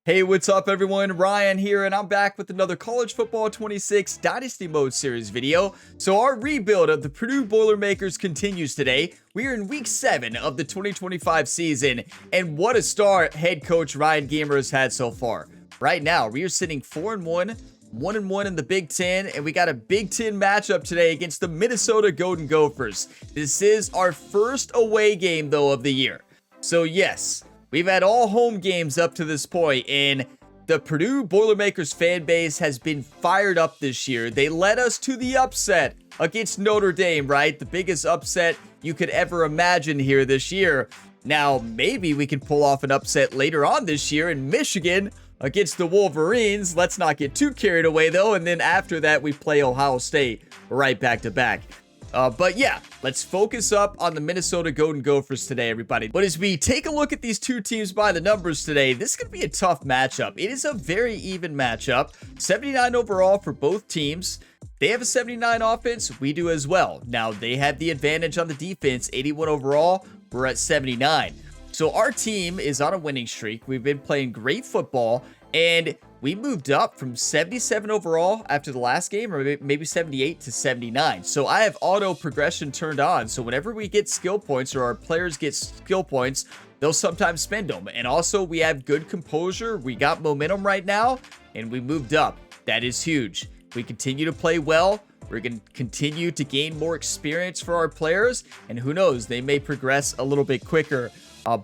Hey, what's up everyone? Ryan here, and I'm back with another College Football 26 Dynasty Mode Series video. So our rebuild of the Purdue Boilermakers continues today. We are in week 7 of the 2025 season, and what a start head coach Ryan Gamer has had so far. Right now, we are sitting 4-1, 1-1 in the Big Ten, and we got a Big Ten matchup today against the Minnesota Golden Gophers. This is our first away game, though, of the year. So yes, we've had all home games up to this point, and the Purdue Boilermakers fan base has been fired up this year. They led us to the upset against Notre Dame, right? The biggest upset you could ever imagine here this year. Now, maybe we can pull off an upset later on this year in Michigan against the Wolverines. Let's not get too carried away, though, and then after that, we play Ohio State right back to back. But yeah, let's focus up on the Minnesota Golden Gophers today, everybody. But as we take a look at these two teams by the numbers today, this is going to be a tough matchup. It is a very even matchup. 79 overall for both teams. They have a 79 offense. We do as well. Now, they have the advantage on the defense. 81 overall. We're at 79. So our team is on a winning streak. We've been playing great football, and we moved up from 77 overall after the last game, or maybe 78 to 79. So I have auto progression turned on. So whenever we get skill points or our players get skill points, they'll sometimes spend them. And also we have good composure. We got momentum right now, and we moved up. That is huge. We continue to play well. We're going to continue to gain more experience for our players. And who knows, they may progress a little bit quicker.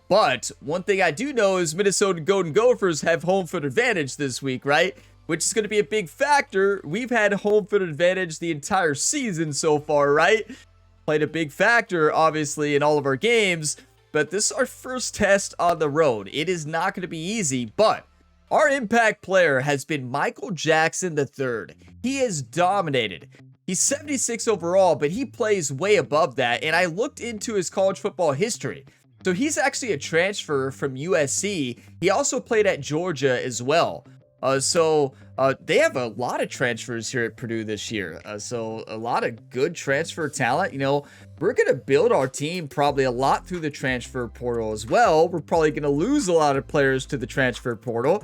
But one thing I do know is Minnesota Golden Gophers have home field advantage this week, right? Which is going to be a big factor. We've had home field advantage the entire season so far, right? Played a big factor, obviously, in all of our games. But this is our first test on the road. It is not going to be easy, but our impact player has been Michael Jackson III. He has dominated. He's 76 overall, but he plays way above that. And I looked into his college football history. So he's actually a transfer from USC. He also played at Georgia as well. They have a lot of transfers here at Purdue this year. So a lot of good transfer talent. You know, we're going to build our team probably a lot through the transfer portal as well. We're probably going to lose a lot of players to the transfer portal.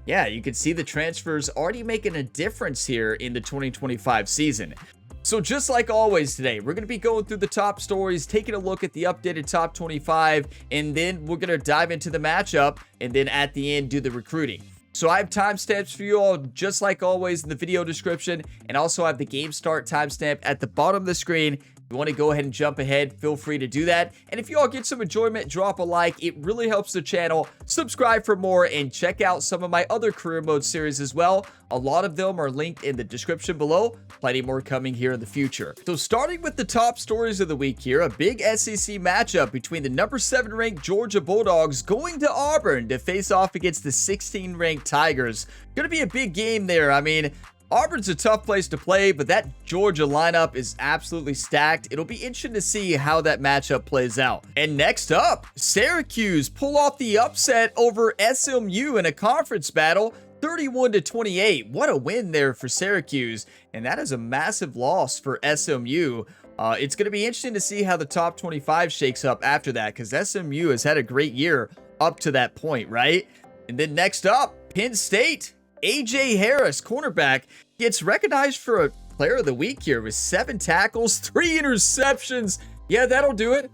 Yeah, you can see the transfers already making a difference here in the 2025 season. So just like always today, we're going to be going through the top stories, taking a look at the updated top 25, and then we're going to dive into the matchup, and then at the end do the recruiting. So I have timestamps for you all, just like always in the video description, and also I have the game start timestamp at the bottom of the screen. If you want to go ahead and jump ahead, feel free to do that. And if you all get some enjoyment, drop a like. It really helps the channel. Subscribe for more and check out some of my other career mode series as well. A lot of them are linked in the description below. Plenty more coming here in the future. So starting with the top stories of the week here, a big SEC matchup between the number 7 ranked Georgia Bulldogs going to Auburn to face off against the 16 ranked Tigers. Going to be a big game there. I mean, Auburn's a tough place to play, but that Georgia lineup is absolutely stacked. It'll be interesting to see how that matchup plays out. And next up, Syracuse pull off the upset over SMU in a conference battle, 31-28. What a win there for Syracuse, and that is a massive loss for SMU. It's going to be interesting to see how the top 25 shakes up after that, because SMU has had a great year up to that point, right? And then next up, Penn State. AJ Harris, cornerback, gets recognized for a player of the week here with 7 tackles, 3 interceptions. Yeah, that'll do it.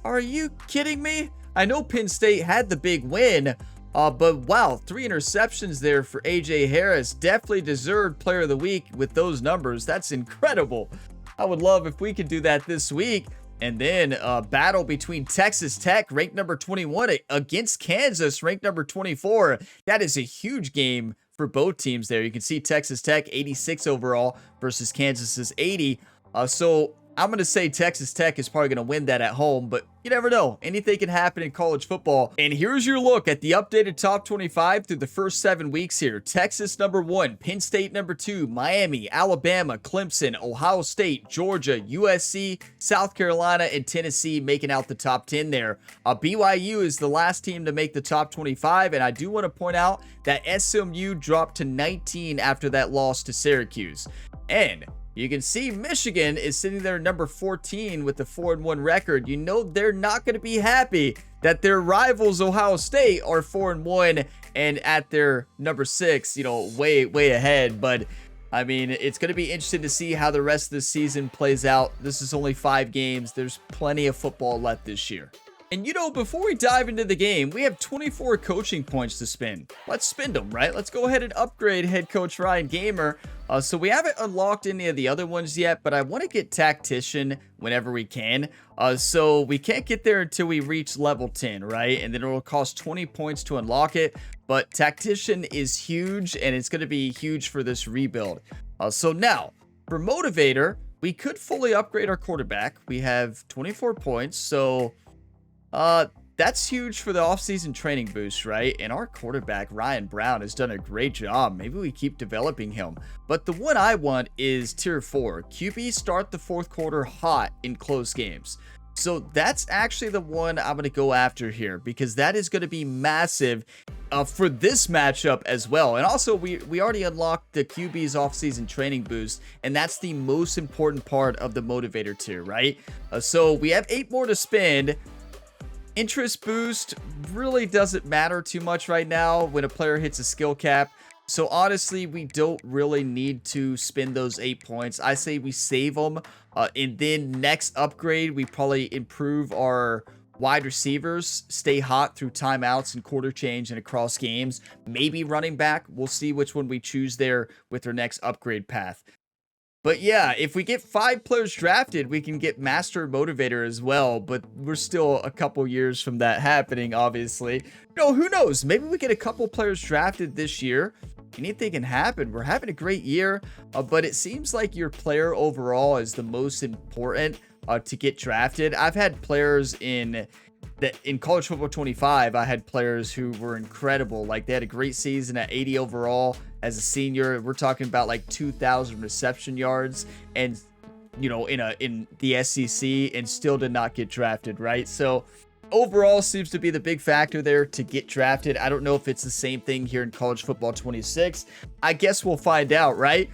Are you kidding me? I know Penn State had the big win, but wow, 3 interceptions there for AJ Harris. Definitely deserved player of the week with those numbers. That's incredible. I would love if we could do that this week. And then a battle between Texas Tech, ranked number 21, against Kansas, ranked number 24. That is a huge game for both teams there. You can see Texas Tech 86 overall versus Kansas's 80. So I'm going to say Texas Tech is probably going to win that at home, but you never know. Anything can happen in college football. And here's your look at the updated top 25 through the first 7 weeks here. Texas number 1, Penn State number 2, Miami, Alabama, Clemson, Ohio State, Georgia, USC, South Carolina, and Tennessee making out the top 10 there. BYU is the last team to make the top 25, and I do want to point out that SMU dropped to 19 after that loss to Syracuse. And You can see Michigan is sitting there number 14 with a 4-1 record. You know they're not going to be happy that their rivals Ohio State are 4-1 and at their number 6, you know, way ahead. But I mean, it's going to be interesting to see how the rest of the season plays out. This is only 5 games. There's plenty of football left this year. And you know, before we dive into the game, we have 24 coaching points to spend. Let's spend them, right? Let's go ahead and upgrade head coach Ryan Gamer. So we haven't unlocked any of the other ones yet, but I want to get tactician whenever we can. So we can't get there until we reach level 10, right? And then it will cost 20 points to unlock it. But tactician is huge, and it's going to be huge for this rebuild. So now, for motivator, we could fully upgrade our quarterback. We have 24 points, so that's huge for the offseason training boost, right? And our quarterback, Ryan Brown, has done a great job. Maybe we keep developing him. But the one I want is tier 4. QB start the 4th quarter hot in close games. So that's actually the one I'm going to go after here, because that is going to be massive for this matchup as well. And also, we already unlocked the QB's offseason training boost, and that's the most important part of the motivator tier, right? So we have 8 more to spend. Interest boost really doesn't matter too much right now when a player hits a skill cap. So honestly, we don't really need to spend those 8 points. I say we save them. And then next upgrade, we probably improve our wide receivers, stay hot through timeouts and quarter change and across games. Maybe running back. We'll see which one we choose there with our next upgrade path. But yeah, if we get 5 players drafted, we can get Master Motivator as well. But we're still a couple years from that happening, obviously. No, who knows? Maybe we get a couple players drafted this year. Anything can happen. We're having a great year, but it seems like your player overall is the most important to get drafted. I've had players in College Football 25, I had players who were incredible. Like, they had a great season at 80 overall as a senior. We're talking about like 2,000 reception yards and, you know, in the SEC, and still did not get drafted, right? So overall seems to be the big factor there to get drafted. I don't know if it's the same thing here in College Football 26. I guess we'll find out, right?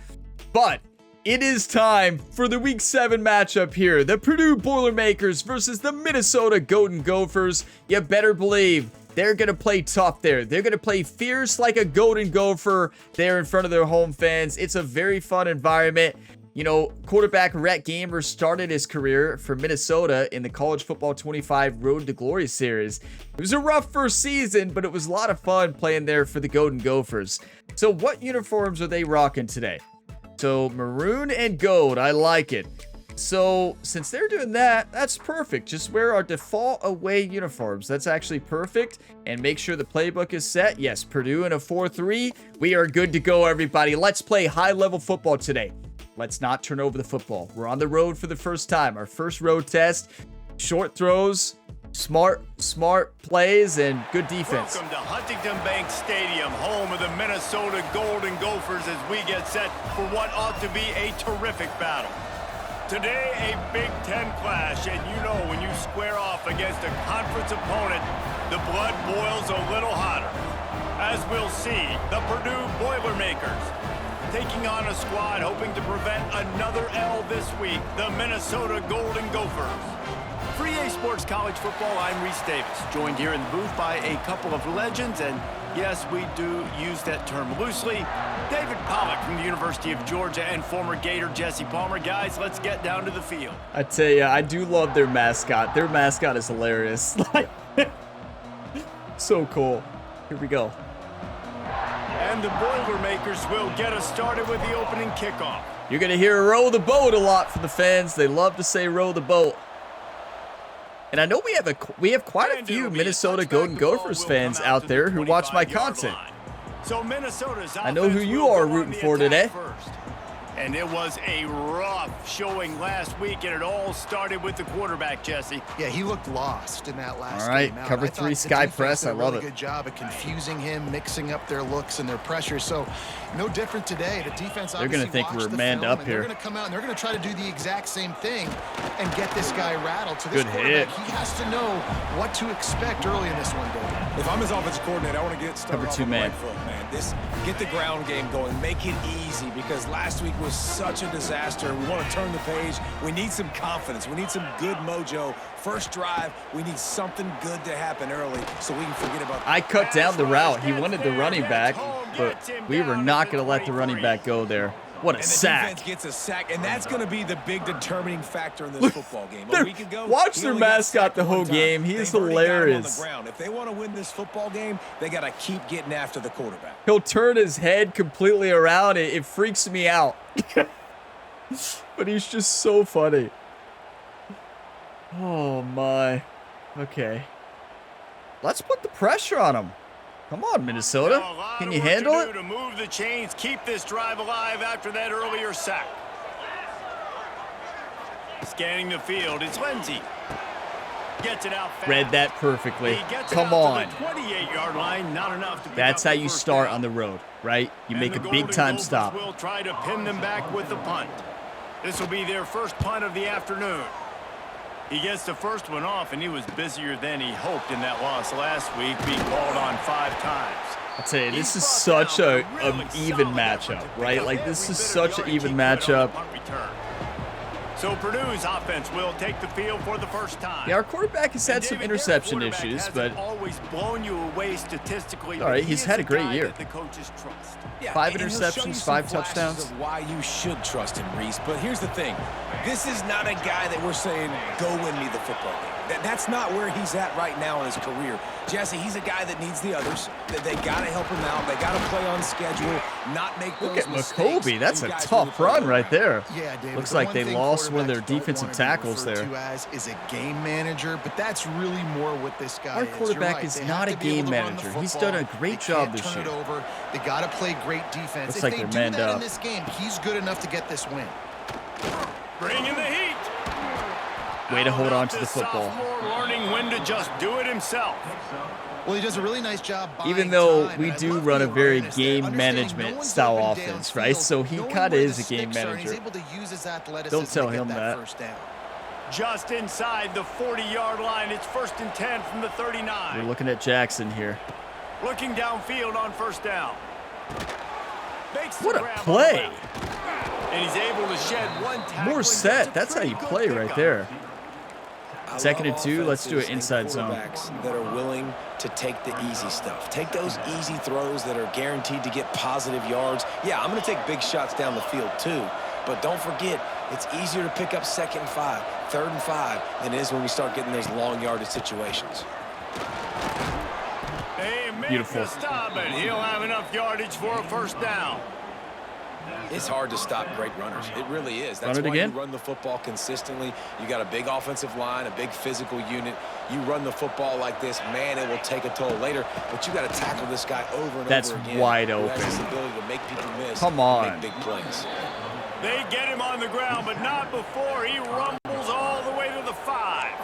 But it is time for the Week 7 matchup here. The Purdue Boilermakers versus the Minnesota Golden Gophers. You better believe they're going to play tough there. They're going to play fierce like a Golden Gopher there in front of their home fans. It's a very fun environment. You know, quarterback Rhett Gamer started his career for Minnesota in the College Football 25 Road to Glory series. It was a rough first season, but it was a lot of fun playing there for the Golden Gophers. So what uniforms are they rocking today? So maroon and gold, I like it. So since they're doing that, that's perfect. Just wear our default away uniforms. That's actually perfect. And make sure the playbook is set. Yes, Purdue in a 4-3. We are good to go, everybody. Let's play high-level football today. Let's not turn over the football. We're on the road for the first time. Our first road test. Short throws, smart plays, and good defense. Welcome to Huntington Bank Stadium, home of the Minnesota Golden Gophers, as we get set for what ought to be a terrific battle. Today, a Big Ten clash, and you know when you square off against a conference opponent, the blood boils a little hotter. As we'll see, the Purdue Boilermakers taking on a squad hoping to prevent another L this week, the Minnesota Golden Gophers. For EA Sports College Football, I'm Reese Davis, joined here in the booth by a couple of legends, and yes, we do use that term loosely. David Pollack from the University of Georgia and former Gator Jesse Palmer. Guys, let's get down to the field. I tell you, I do love their mascot. Their mascot is hilarious. So cool. Here we go. And the Boilermakers will get us started with the opening kickoff. You're going to hear row the boat a lot from the fans. They love to say row the boat. And I know we have quite a few Minnesota Golden Gophers fans out there who watch my content. So Minnesota's I know who you are rooting for today. And it was a rough showing last week, and it all started with the quarterback, Jesse. Yeah, he looked lost in that last game. All right, game. cover 3 sky press. I love it. Good job of confusing him, mixing up their looks and their pressure. So no different today. The defense they're going to think we're manned up here. They're going to come out and they're going to try to do the exact same thing and get this guy rattled. So this good hit. He has to know what to expect early in this one, David. If I'm his offensive coordinator, I want to get started cover 2 man. Get the ground game going. Make it easy, because last week was was such a disaster. We want to turn the page. We need some confidence. We need some good mojo. First drive, we need something good to happen early so we can forget about. I cut down the route. He wanted the running back, but we were not going to let the running back go there. What a sack. The defense gets a sack, and that's going to be the big determining factor in this football game. A week ago, watch their mascot the whole game. He is hilarious. If they want to win this football game, they got to keep getting after the quarterback. He'll turn his head completely around. It freaks me out. But he's just so funny. Oh, my. Okay. Let's put the pressure on him. Come on, Minnesota. Can you handle it? To move the chains, keep this drive alive after that earlier sack. Scanning the field, it's Lindsey. Gets it out fast. Read that perfectly. Come on. 28-yard line, not enough to. That's how you start on the road, right? You make a big-time stop. Will try to pin them back with the punt. This will be their first punt of the afternoon. He gets the first one off, and he was busier than he hoped in that loss last week, being called on 5 times. I'll tell you, this is such an even matchup, right? Like, this is such an even matchup. So Purdue's offense will take the field for the first time. Yeah, our quarterback has had some interception issues, but always blown you away statistically. All right, he's had a great year. The coaches trust. Yeah, 5 interceptions, 5 touchdowns. Of why you should trust him, Reese. But here's the thing: this is not a guy that we're saying go win me the football game. That's not where he's at right now in his career. Jesse, he's a guy that needs the others. They got to help him out. They got to play on schedule, not make those mistakes. Look at McCoby. That's a tough run right there. Yeah, David, looks like they lost one of their defensive tackles there. Is a game manager, but that's really more what this guy Our is. quarterback is not a game manager. He's done a great job this year. They got to play great defense. Looks like they're manned up. In this game, he's good enough to get this win. Bringing the heat. Way to hold on to the football. Learning when to just do it himself. Well, he does a really nice job. Even though we do run a very game management style offense, right? So he kind of is a game manager. Don't tell him that. Just inside the 40-yard line. It's 1st and 10 from the 39. We're looking at Jackson here. Looking downfield on 1st down. What a play. And he's able to shed one tackle. More set. That's how you play right there. 2nd and 2. Let's do it inside zone. That are willing to take the easy stuff. Take those easy throws that are guaranteed to get positive yards. Yeah, I'm going to take big shots down the field too. But don't forget, it's easier to pick up 2nd and 5, 3rd and 5 than it is when we start getting those long yardage situations. Beautiful. Stop it. He'll have enough yardage for a 1st down. It's hard to stop great runners. It really is. That's why you run the football consistently. You got a big offensive line, a big physical unit. You run the football like this, man, it will take a toll later. But you got to tackle this guy over and over again. That's wide open. He has this ability to make people miss. Come on. Make big plays. They get him on the ground, but not before he rumbles all the way to the 5.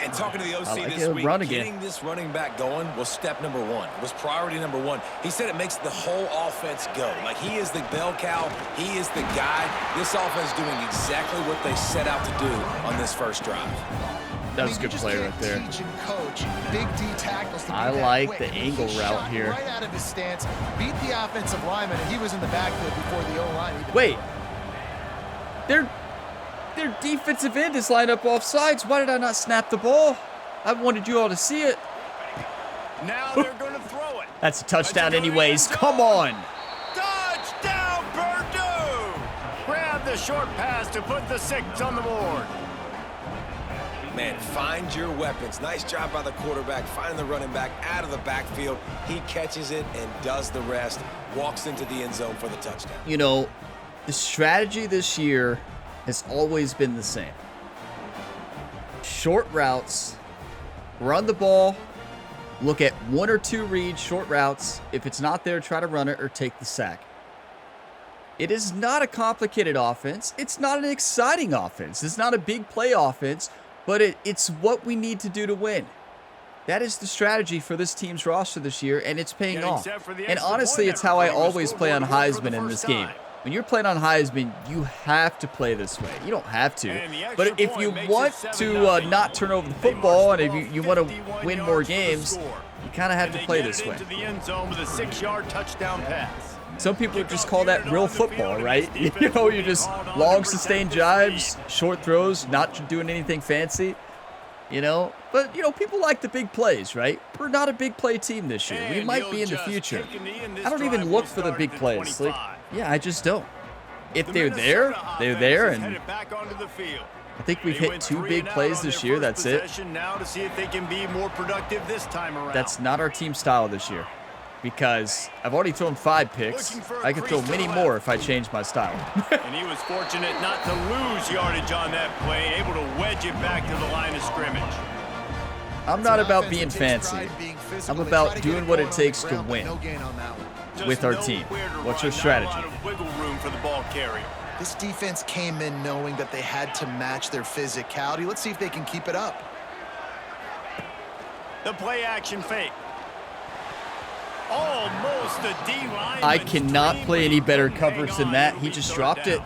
And talking to the OC this week, getting this running back going was step number 1. It was priority number 1. He said it makes the whole offense go. Like, he is the bell cow. He is the guy. This offense doing exactly what they set out to do on this first drive. That was a good play right there. Coach, big D tackles. I like the angle route here. Right out of his stance, beat the offensive lineman, and he was in the backfield before the O-line. Wait. Their defensive end is lined up off sides. Why did I not snap the ball? I wanted you all to see it. Now they're going to throw it. That's a touchdown anyways. Come on. Touchdown, Purdue! Grab the short pass to put the 6 on the board. Man, find your weapons. Nice job by the quarterback, finding the running back out of the backfield. He catches it and does the rest. Walks into the end zone for the touchdown. You know, the strategy this year has always been the same. Short routes, run the ball, look at 1 or 2 reads, short routes. If it's not there, try to run it or take the sack. It is not a complicated offense. It's not an exciting offense. It's not a big play offense, but it's what we need to do to win. That is the strategy for this team's roster this year, and it's paying off. And honestly, it's how I always play on Heisman in this game. When you're playing on Heisman, you have to play this way. You don't have to. But if you want to not turn over the football and if you want to win more games, you kind of have to play this way. Into the end zone with a 6-yard touchdown pass. Some people would just call that real football, right? You know, you just long sustained drives, short throws, not doing anything fancy, you know. But, you know, people like the big plays, right? We're not a big play team this year. We might be in the future. I don't even look for the big plays. Like, yeah, I just don't. If they're there, they're there. And I think we've hit 2 big plays this year. That's it. That's not our team style this year. Because I've already thrown 5 picks. I could throw many more if I change my style. And he was fortunate not to lose yardage on that play, able to wedge it back to the line of scrimmage. I'm not about being fancy. I'm about doing what it takes to win with our team. What's your strategy? This defense came in knowing that they had to match their physicality. Let's see if they can keep it up. The play action fake. Almost a D-line. I cannot play any better coverage than that. He just dropped it.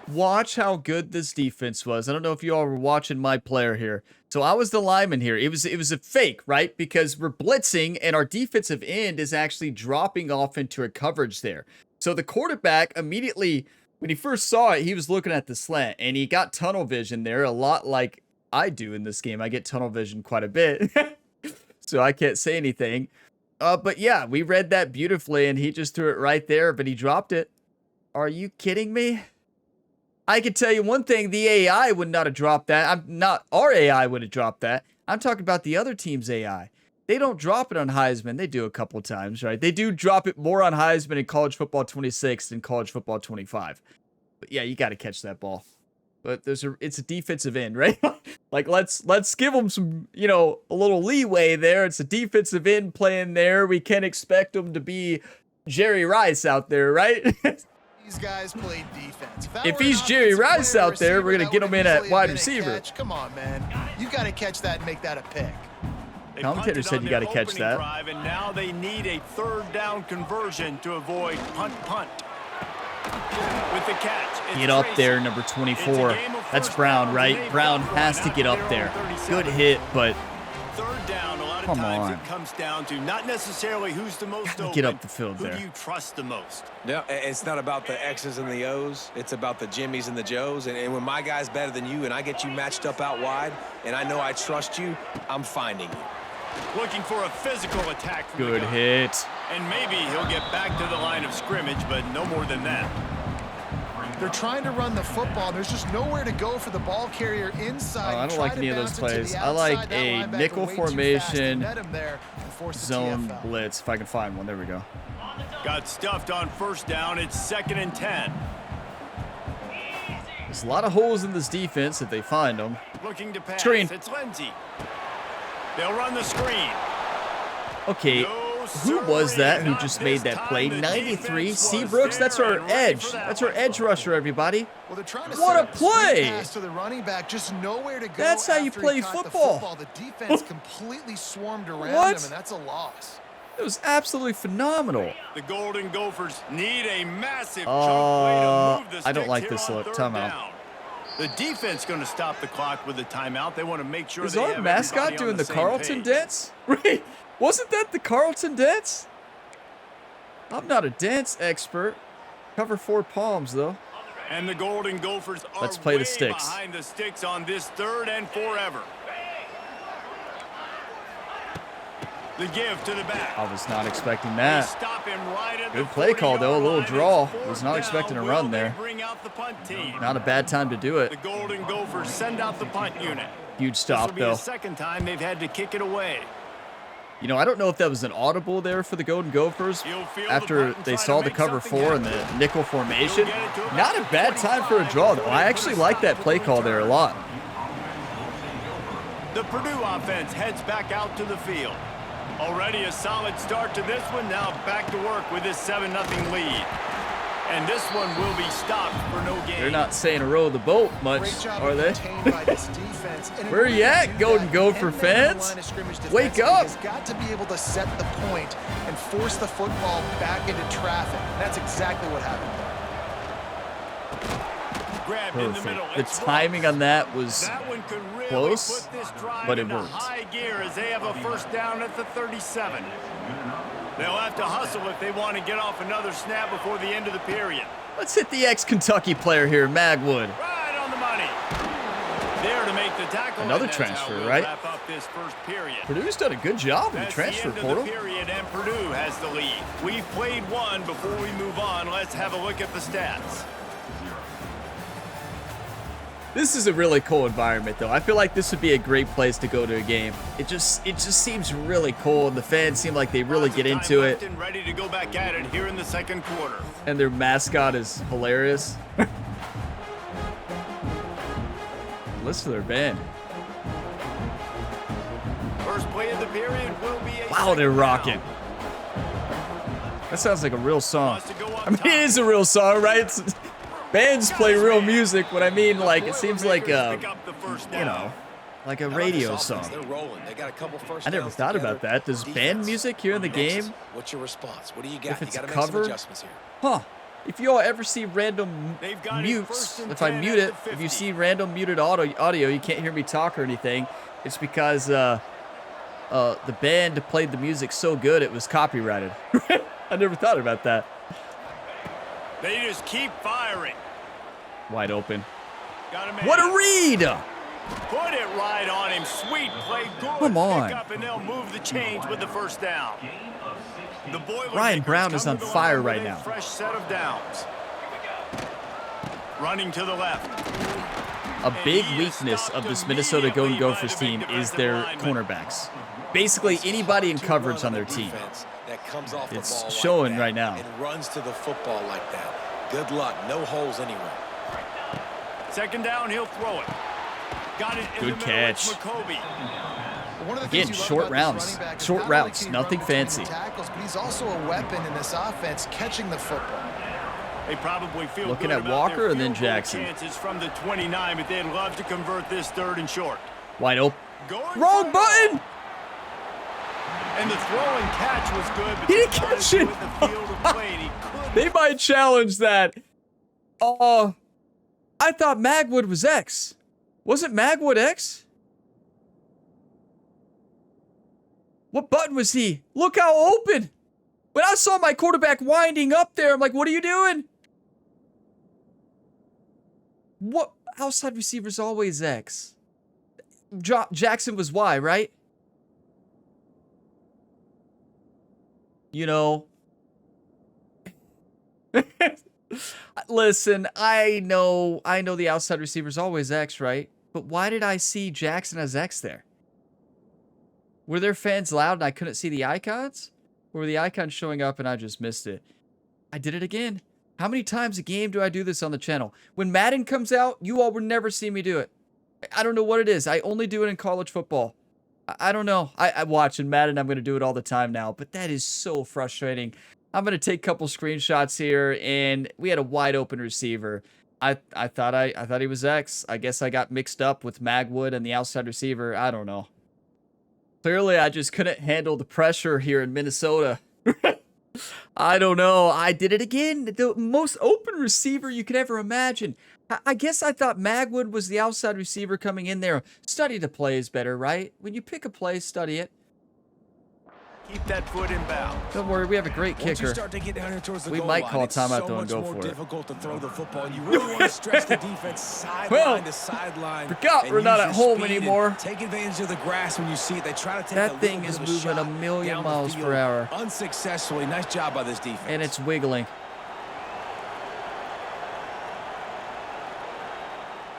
Watch how good this defense was. I don't know if you all were watching my player here. So I was the lineman here. It was a fake, right? Because we're blitzing and our defensive end is actually dropping off into a coverage there. So the quarterback immediately, when he first saw it, he was looking at the slant and he got tunnel vision there, a lot like I do in this game. I get tunnel vision quite a bit. So I can't say anything. But yeah, we read that beautifully, and he just threw it right there, but he dropped it. Are you kidding me? I can tell you one thing, the AI would not have dropped that. Our AI would have dropped that. I'm talking about the other team's AI. They don't drop it on Heisman. They do a couple times, right? They do drop it more on Heisman in college football 26 than college football 25. But yeah, you got to catch that ball. But it's a defensive end, right? Like, let's give them some, you know, a little leeway there. It's a defensive end playing there. We can't expect them to be Jerry Rice out there, right? These guys play defense. If he's Jerry Rice out there, we're going to get him in at wide receiver. Come on, man. You got to catch that and make that a pick. Commentator said you got to catch that. And now they need a 3rd down conversion to avoid punt. With the catch, get up there, number 24. That's Brown, right? Brown has to get up there. Good hit, but 3rd down, a lot of times it comes down to not necessarily who's the most open. Get up the field there. Who do you trust the most? No, it's not about the X's and the O's. It's about the Jimmies and the Joes. And when my guy's better than you and I get you matched up out wide and I know I trust you, I'm finding you. Looking for a physical attack. Good hit. And maybe he'll get back to the line of scrimmage, but no more than that. They're trying to run the football. There's just nowhere to go for the ball carrier inside. Oh, I don't like any of those plays. I like a nickel formation zone blitz, if I can find one. There we go. Got stuffed on 1st down. It's 2nd and 10. There's a lot of holes in this defense if they find them. Looking to pass. Screen. It's Lindsey. They'll run the screen. Okay. Who was that who just made that play? 93, Seabrooks. That's our edge. That's our edge rusher, everybody. What a play! That's how you play football. The defense completely swarmed around him, and that's a loss. It was absolutely phenomenal. The Golden Gophers need a massive chunk play to move the sticks. I don't like this look. Timeout. The defense going to stop the clock with the timeout. They want to make sure. Is our mascot doing the Carlton dance? Wait, wasn't that the Carlton dance? I'm not a dance expert. Cover 4 palms though. And the Golden Gophers are Let's play the sticks. Behind the sticks on this 3rd and forever. The give to the back. I was not expecting that. Stop him right at Good play call though, a little draw. Was not expecting a run there. Bring out the punt team. Not a bad time to do it. The Golden Gophers send out the punt unit. Huge stop though. This will be the 2nd time they've had to kick it away. You know, I don't know if that was an audible there for the Golden Gophers after they saw the cover 4 and the nickel formation. Not a bad time for a draw though. I actually like that play call there a lot. The Purdue offense heads back out to the field. Already a solid start to this one. Now back to work with this 7-0 lead. And this one will be stopped for no gain. They're not saying row the boat much, are they? Where are you at, Golden Gopher fans? Wake up! He's got to be able to set the point and force the football back into traffic. That's exactly what happened. Perfect. The timing on that was close, but it worked. High gear as they have a 1st down at the 37. They'll have to hustle if they want to get off another snap before the end of the period. Let's hit the ex-Kentucky player here, Magwood. Right on the money. There to make the tackle. Another and that's transfer, how we'll right? Wrap up this first period. Purdue's done a good job in the transfer That's the end portal. of the period, and Purdue has the lead. We've played one. Before we move on, let's have a look at the stats. This is a really cool environment, though. I feel like this would be a great place to go to a game. It just seems really cool, and the fans seem like they really get into it. And ready to go back at it here in the second quarter. And their mascot is hilarious. Listen to their band. First play of the period will be a Wow, they're rocking. That sounds like a real song. I mean, it is a real song, right? Bands play real music, but I mean, like, it seems like you know, like a radio song. I never thought about that. Does band music here in the game? What's your response? What do you got? If it's you a gotta make some cover? adjustments here. Huh. If you all ever see random mutes, if I mute it, if you see random muted audio, you can't hear me talk or anything, it's because the band played the music so good it was copyrighted. I never thought about that. They just keep firing. Wide open. Gotta What a read! Put it right on him. Sweet play. Good Come on. pick up, and they'll move the chains with the first down. The Ryan Brown is on fire right now. Fresh set of downs. Running to the left. A big weakness of this Minnesota Golden Gophers team is their cornerbacks. Basically, anybody in coverage on their team. It's showing right now. And runs to the football like that. Good luck. No holes anywhere. Second down, he'll throw it. Got it in Good the catch. middle. It's McCoby. One of the Again, things you love short about this rounds. running back is Short not only routes, can he nothing run between fancy. tackles, but he's also a weapon in this offense, catching the football. They probably feel Looking good at about Walker their and then field goal Jackson. chances from the 29, but they'd love to convert this third and short. Wide open. Going Wrong for it. button! And the throw and catch was good, but He didn't they got catch into it. the field of play, and he couldn't. They might challenge that. I thought Magwood was X. Wasn't Magwood X? What button was he? Look how open. When I saw my quarterback winding up there, I'm like, what are you doing? What? Outside receiver's always X. Jackson was Y, right? You know. Listen, I know the outside receiver's always X, right? But why did I see Jackson as X there? Were there fans loud and I couldn't see the icons? Or were the icons showing up and I just missed it? I did it again. How many times a game do I do this on the channel? When Madden comes out, you all will never see me do it. I don't know what it is. I only do it in college football. I don't know. I watch in Madden. I'm going to do it all the time now. But that is so frustrating. I'm going to take a couple screenshots here. And we had a wide open receiver. I thought he was X. I guess I got mixed up with Magwood and the outside receiver. I don't know. Clearly, I just couldn't handle the pressure here in Minnesota. I don't know. I did it again. The most open receiver you could ever imagine. I guess I thought Magwood was the outside receiver coming in there. Study the plays better, right? When you pick a play, study it. Keep that foot in bounds. Don't worry, we have a great Once you kicker. start to get down here towards the We goal might line, call it's timeout so though and much go more for it. difficult to throw the football. You really want to stretch the defense sideline Well, to sideline. forgot and we're not use at your home speed and anymore. Take advantage of the grass when you see it. They try to take That a thing little is bit of moving a shot million down the miles field per hour. Unsuccessfully. Nice job by this defense. And it's wiggling.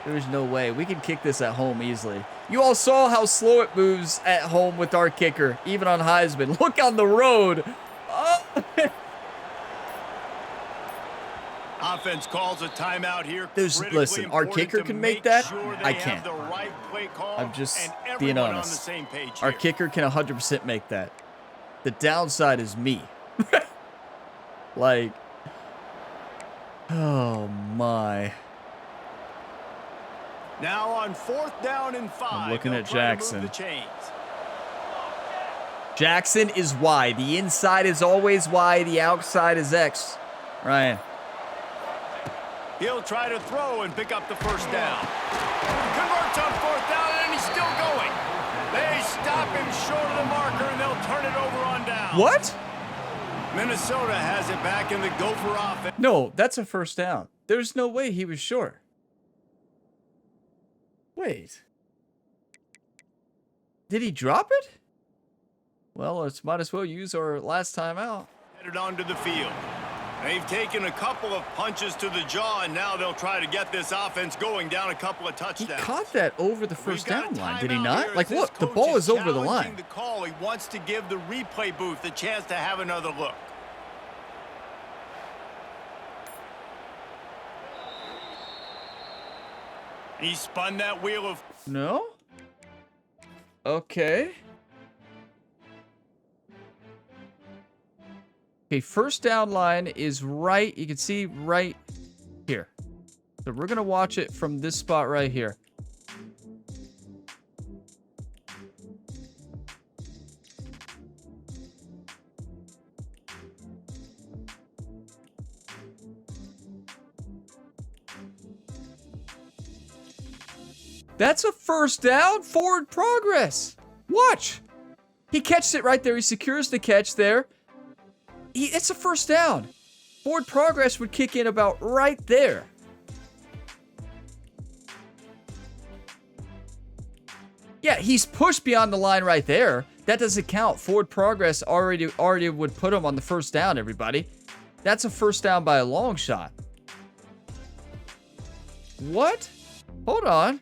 There's no way. We can kick this at home easily. You all saw how slow it moves at home with our kicker, even on Heisman. Look on the road. Oh. Offense calls a timeout here. Listen, our kicker can make that. I can't. I'm just being honest. Our kicker can 100% make that. The downside is me. Like, oh my. Now on 4th down and 5. I'm looking at they'll try to move Jackson. the chains. Jackson is Y. The inside is always Y. The outside is X. Ryan. He'll try to throw and pick up the first down. Converts on 4th down, and he's still going. They stop him short of the marker, and they'll turn it over on down. What? Minnesota has it back in the Gopher offense. No, that's a first down. There's no way he was short. Wait. Did he drop it? Well, let's might as well use our last time out. Headed onto the field. They've taken a couple of punches to the jaw, and now they'll try to get this offense going down a couple of touchdowns. He caught that over the first down line, did he not? Like, look, the ball is over the line. The call. He wants to give the replay booth a chance to have another look. He spun that wheel of... No? Okay. Okay, first down line is right, you can see right here. So we're going to watch it from this spot right here. That's a first down, forward progress. Watch. He catches it right there. He secures the catch there. It's a first down. Forward progress would kick in about right there. Yeah, he's pushed beyond the line right there. That doesn't count. Forward progress already would put him on the first down, everybody. That's a first down by a long shot. What? Hold on.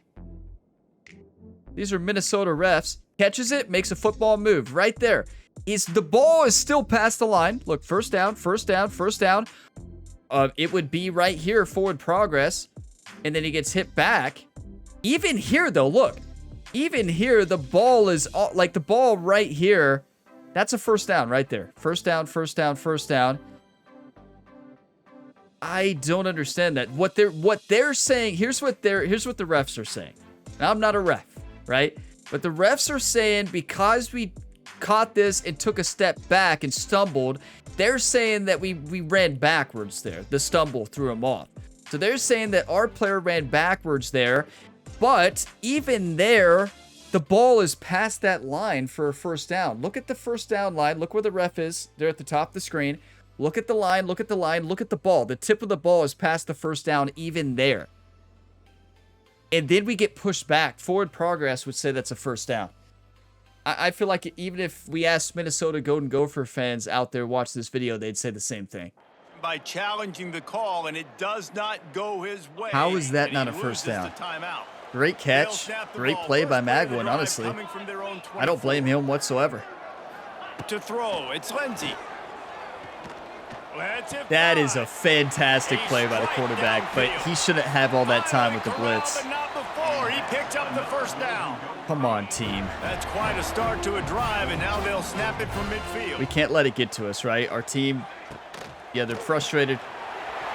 These are Minnesota refs. Catches it, makes a football move right there. The ball is still past the line. Look, first down, first down, first down. It would be right here, forward progress. And then he gets hit back. Even here, though, look. Even here, the ball is, like the ball right here. That's a first down right there. First down, first down, first down. I don't understand that. What they're saying, here's what the refs are saying. Now, I'm not a ref, right? But the refs are saying because we caught this and took a step back and stumbled, they're saying that we ran backwards there. The stumble threw him off. So they're saying that our player ran backwards there, but even there, the ball is past that line for a first down. Look at the first down line. Look where the ref is. They're at the top of the screen. Look at the line. Look at the line. Look at the ball. The tip of the ball is past the first down even there. And then we get pushed back. Forward progress would say that's a first down. I feel like even if we asked Minnesota Golden Gopher fans out there watch this video, they'd say the same thing. By challenging the call, and it does not go his way. How is that not a first down? Great catch. Great play by Magwin, honestly. I don't blame him whatsoever. To throw, it's Lindsey. That is a fantastic play by the quarterback, but he shouldn't have all that time with the blitz. But not before. He picked up the first down. Come on, team. That's quite a start to a drive, and now they'll snap it from midfield. We can't let it get to us, right? Our team, yeah, they're frustrated.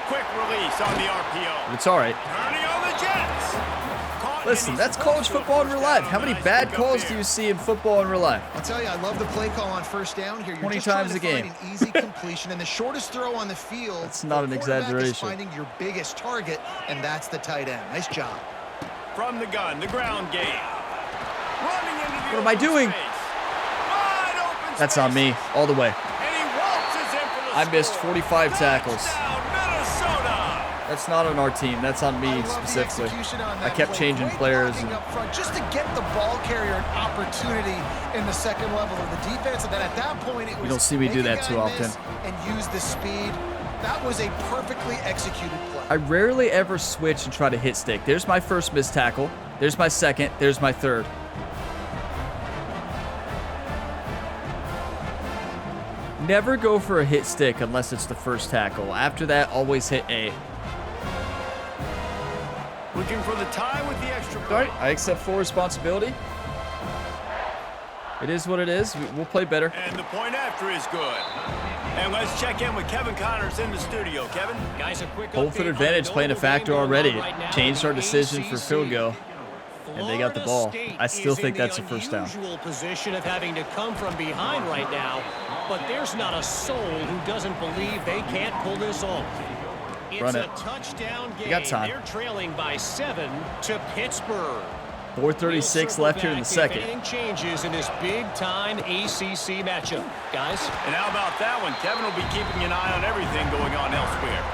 Quick release on the RPO. But it's all right. Turning on the Jets. Listen, that's college football in real life. How many bad calls do you see in football in real life? I'll tell you, I love the play call on first down here. You're 20 just times trying to a game. find an easy completion and the shortest throw on the field. That's not an exaggeration. Is finding your biggest target, and that's the tight end. Nice job. From the gun, the ground game. Running into the What am I doing? That's on me, all the way. I missed 45 tackles. That's not on our team. That's on me specifically. I kept changing players. And just to get the ball carrier an opportunity in the second level of the defense, and then at that point, it was you don't see me do that too often. And use the speed. That was a perfectly executed play. I rarely ever switch and try to hit stick. There's my first missed tackle. There's my second. There's my third. Never go for a hit stick unless it's the first tackle. After that, always hit A. Looking for the tie with the extra point. All right, I accept full responsibility. It is what it is. We'll play better. And the point after is good. And let's check in with Kevin Connors in the studio. Kevin? Guys, a quick home field advantage playing a factor already. It changed our decision for field goal. And they got the ball. I still think that's a first down. Unusual position of having to come from behind right now, but there's not a soul who doesn't believe they can't pull this off. It's Run it. a touchdown game. You got time. They're trailing by 7 to Pittsburgh. 4:36 left here in the second. Anything changes in this big-time ACC matchup, guys. And how about that one? Kevin will be keeping an eye on everything going on elsewhere.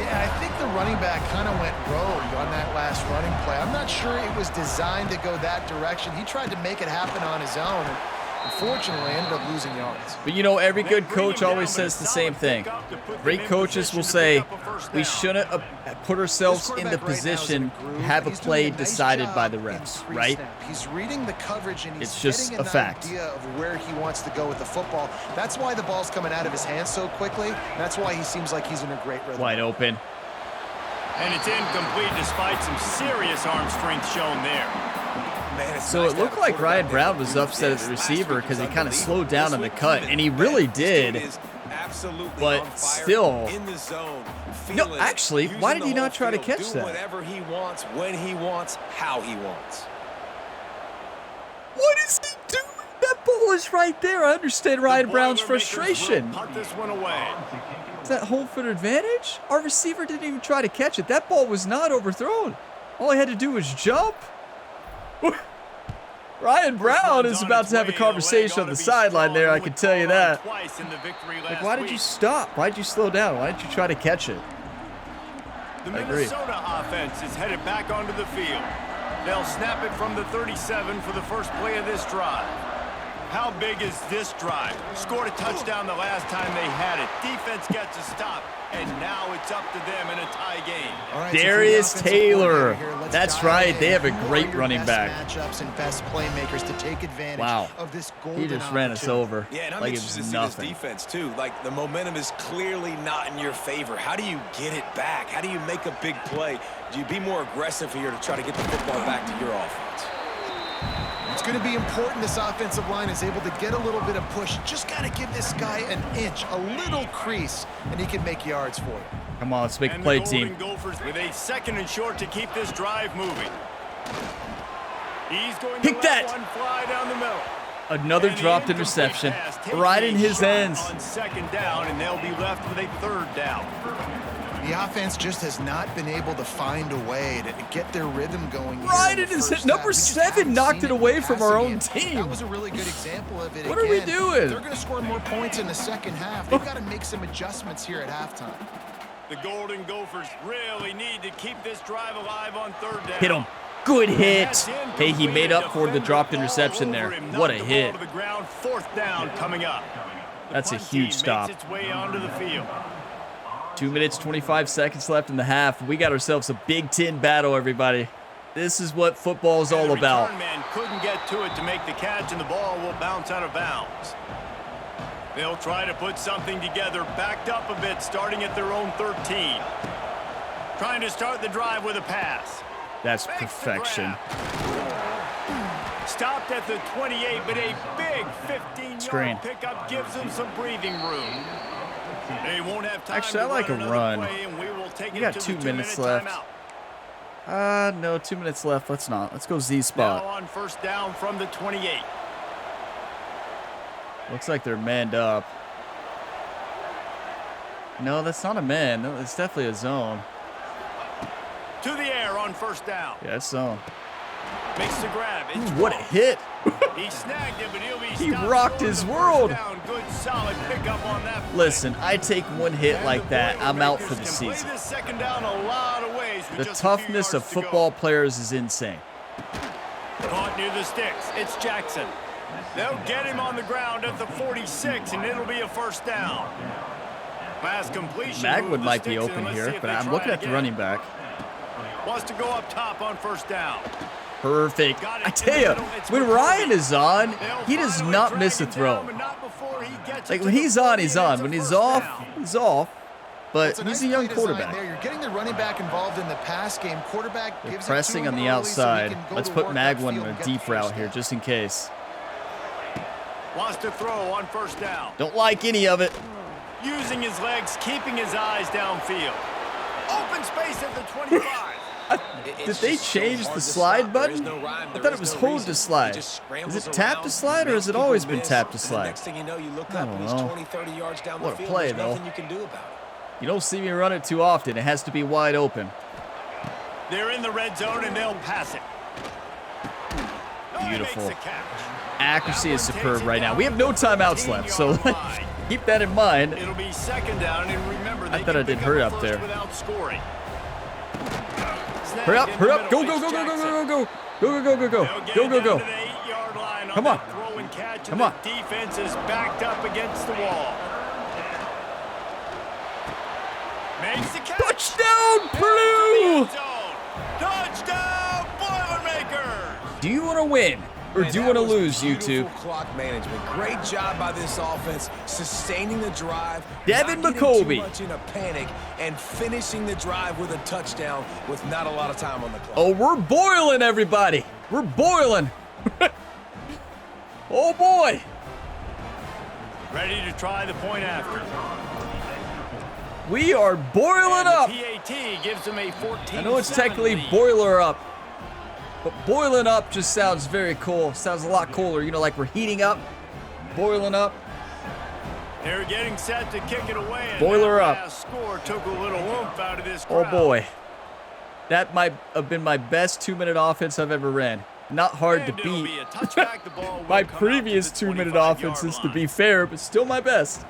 Yeah, I think the running back kind of went rogue on that last running play. I'm not sure it was designed to go that direction. He tried to make it happen on his own, and unfortunately ended up losing yards. But you know, every good coach always says the same thing. Great coaches will say, we shouldn't have put ourselves in the position to have a play decided by the refs, right? He's reading the coverage and It's he's just getting a an fact. idea of where he wants to go with the football. That's why the ball's coming out of his hands so quickly. That's why he seems like he's in a great rhythm. Wide open. And it's incomplete despite some serious arm strength shown there. So it looked like Ryan Brown was upset at the receiver because he kind of slowed down on the cut, and he really did. But still, no, actually, why did he not try to catch that? Whatever he wants, when he wants, how he wants. What is he doing? That ball is right there. I understand Ryan Brown's frustration. Punt this one away. Is that home field advantage? Our receiver didn't even try to catch it. That ball was not overthrown. All he had to do was jump. Ryan Brown is about to have a conversation on the sideline there, I can tell you that. Like, why did you stop? Why did you slow down? Why didn't you try to catch it? The I agree. Minnesota offense is headed back onto the field. They'll snap it from the 37 for the first play of this drive. How big is this drive? Scored a touchdown the last time they had it. Defense gets a stop, and now it's up to them in a tie game. All right, Darius so for the offensive Taylor. coordinator here, let's That's dive right. in. They have a Who great are your running best back. matchups and best playmakers to take advantage of this golden He just ran us opportunity. over Yeah, and I'm like it interested was to see nothing. this defense, too. Like, the momentum is clearly not in your favor. How do you get it back? How do you make a big play? Do you be more aggressive here to try to get the football back to your offense? It's going to be important this offensive line is able to get a little bit of push. Just got to give this guy an inch, a little crease, and he can make yards for you. Come on, let's make a And play, the team. Golden Gophers with a second and short to keep this drive moving. He's going Pick to let that. one fly down the middle. Another And the dropped incomplete interception pass takes right a in his shot hands. On second down, and they'll be left with a third down. The offense just has not been able to find a way to get their rhythm going. Right in his hit. Number 7 knocked it away from our own passing game. team. That was a really good example of it. What are we Again, doing? They're going to score more points in the second half. They've got to make some adjustments here at halftime. The Golden Gophers really need to keep this drive alive on third down. Hit him. Good hit. Hey, he made up for the dropped interception there. What a hit. The ground, fourth down coming up. The That's a punt huge team stop. Makes its way onto the field. 2 minutes, 25 seconds left in the half. We got ourselves a Big Ten battle, everybody. This is what football is all The about. return man couldn't get to it to make the catch, and the ball will bounce out of bounds. They'll try to put something together, backed up a bit, starting at their own 13. Trying to start the drive with a pass. That's Makes the perfection. grab. Stopped at the 28, but a big 15-yard Screen. pickup gives them some breathing room. They won't have time Actually, to I like a another run. play, and we will take We it got to 2 the minutes 2-minute left. timeout. No, 2 minutes left. Let's not. Let's go Z Now spot. on first down from the 28. Looks like they're manned up. No, that's not a man. No, it's definitely a zone. To the air on first down. Yeah, it's zone. Makes the grab. It's Ooh, what a close. hit. He snagged it, but he'll be He stopped rocked short his of the first world. down. Good solid pickup on that play. Listen, I take one hit And like the that, I'm out for the Boilermakers can play season. this second down a lot of ways with The just a few toughness of yards to go. football players is insane. Caught near the sticks. It's Jackson. They'll get him on the ground at the 46, and it'll be a first down. Pass completion. Magwood Move the might be sticks, open and let's see here, if but they I'm try looking it at the again. running back. Wants to go up top on first down. Perfect. Got it I in tell the you, middle. It's when McCoy. Ryan is on, They'll he does finally not drag miss a him down, throw. but not before he gets it Like to when the he's on, 40, he's and on. it's a When he's first off, down. he's off. But It's a he's nice a young play design quarterback. there. You're getting the running back involved in the pass game. Quarterback They're gives pressing it to on him the early so he outside. can go Let's to put work Magwood upfield in and a get deep the route first here, down. just in case. Wants to throw on first down. Don't like any of it. Using his legs, keeping his eyes downfield. Open space at the 25. Did they change the slide button? I thought it was hold to slide. Is it tap to slide, or has it always been tap to slide? Next thing you know, you look I up don't and he's know. 20, 30 yards down What a the field. play, There's though. nothing you can do about it. You don't see me run it too often. It has to be wide open. They're in the red zone, and they'll pass it. beautiful. makes the catch. Accuracy is That one superb takes it right now. down We have to no the timeouts left, so 14-yard line. keep that in mind. It'll be second down, and remember, I they thought can I did pick hurry a up first there. without scoring. Hurry up, Snagged in hurry the up. Go, middle. go, It's go, go, go, Jackson. go, go, go, go, go, go, go, They'll get go, it go, down go. to the 8-yard line Come on on. that throw and catch, and Come the on. defense is backed up against the wall. Makes the catch. Touchdown, Purdue! Touchdown, Boilermakers! Do you want to win or Man, do you that want to was lose, YouTube? beautiful clock management. Great job by this offense, sustaining the drive. Devin not getting McCoby. too much in a panic, and finishing the drive with a touchdown with not a lot of time on the clock. Oh, we're boiling, everybody. We're boiling. Oh, boy. Ready to try the point after. We are boiling And the up. PAT gives them a 14-7 I know it's technically lead. boiler up, but boiling up just sounds very cool. Sounds a lot cooler. You know, like we're heating up, boiling up. They're getting set to kick it away. And Boiler that up. last score took a little oomph out of this Oh crowd. boy. That might have been my best 2-minute offense I've ever ran. Not hard to And it'll beat. be a touchback. The ball will My come out to previous the 2-minute 25-yard offenses, to line. be fair, but still my best.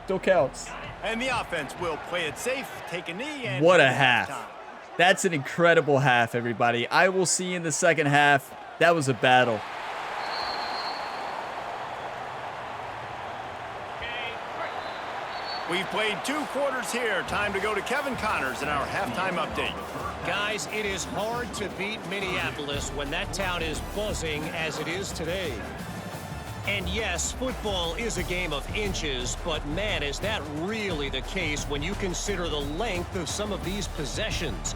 Still counts. And the offense will play it safe, take a knee, and What a take half. time. That's an incredible half, everybody. I will see you in the second half. That was a battle. We've played 2 quarters here. Time to go to Kevin Connors in our halftime update. Guys, it is hard to beat Minneapolis when that town is buzzing as it is today. And yes, football is a game of inches, but man, is that really the case when you consider the length of some of these possessions.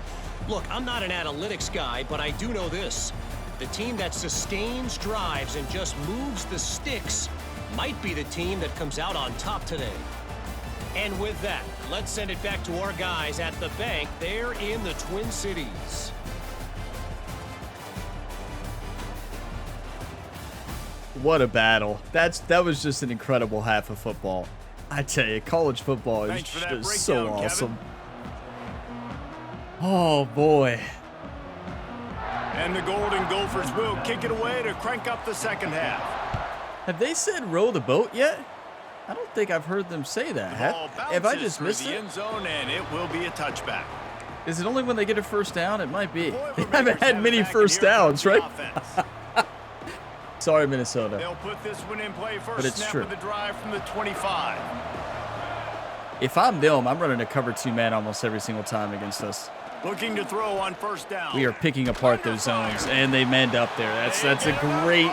Look, I'm not an analytics guy, but I do know this. The team that sustains drives and just moves the sticks might be the team that comes out on top today. And with that, let's send it back to our guys at the bank there in the Twin Cities. What a battle. That was just an incredible half of football. I tell you, college football is Thanks for that just so breakdown, awesome. Oh, boy. And the Golden Gophers will kick it away to crank up the second half. Have they said row the boat yet? I don't think I've heard them say that. Ball Have I bounces just through missed the it? end zone, and it will be a touchback. Is it only when they get a first down? It might be. They Boilermakers haven't had have it many back, and first here downs, comes the right? offense. Sorry, Minnesota. They'll put this one in play first. But it's Snap true. of the drive from the 25. If I'm them, I'm running a cover 2 man almost every single time against us. Looking to throw on first down. We are picking apart those zones, and they mend up there. That's a great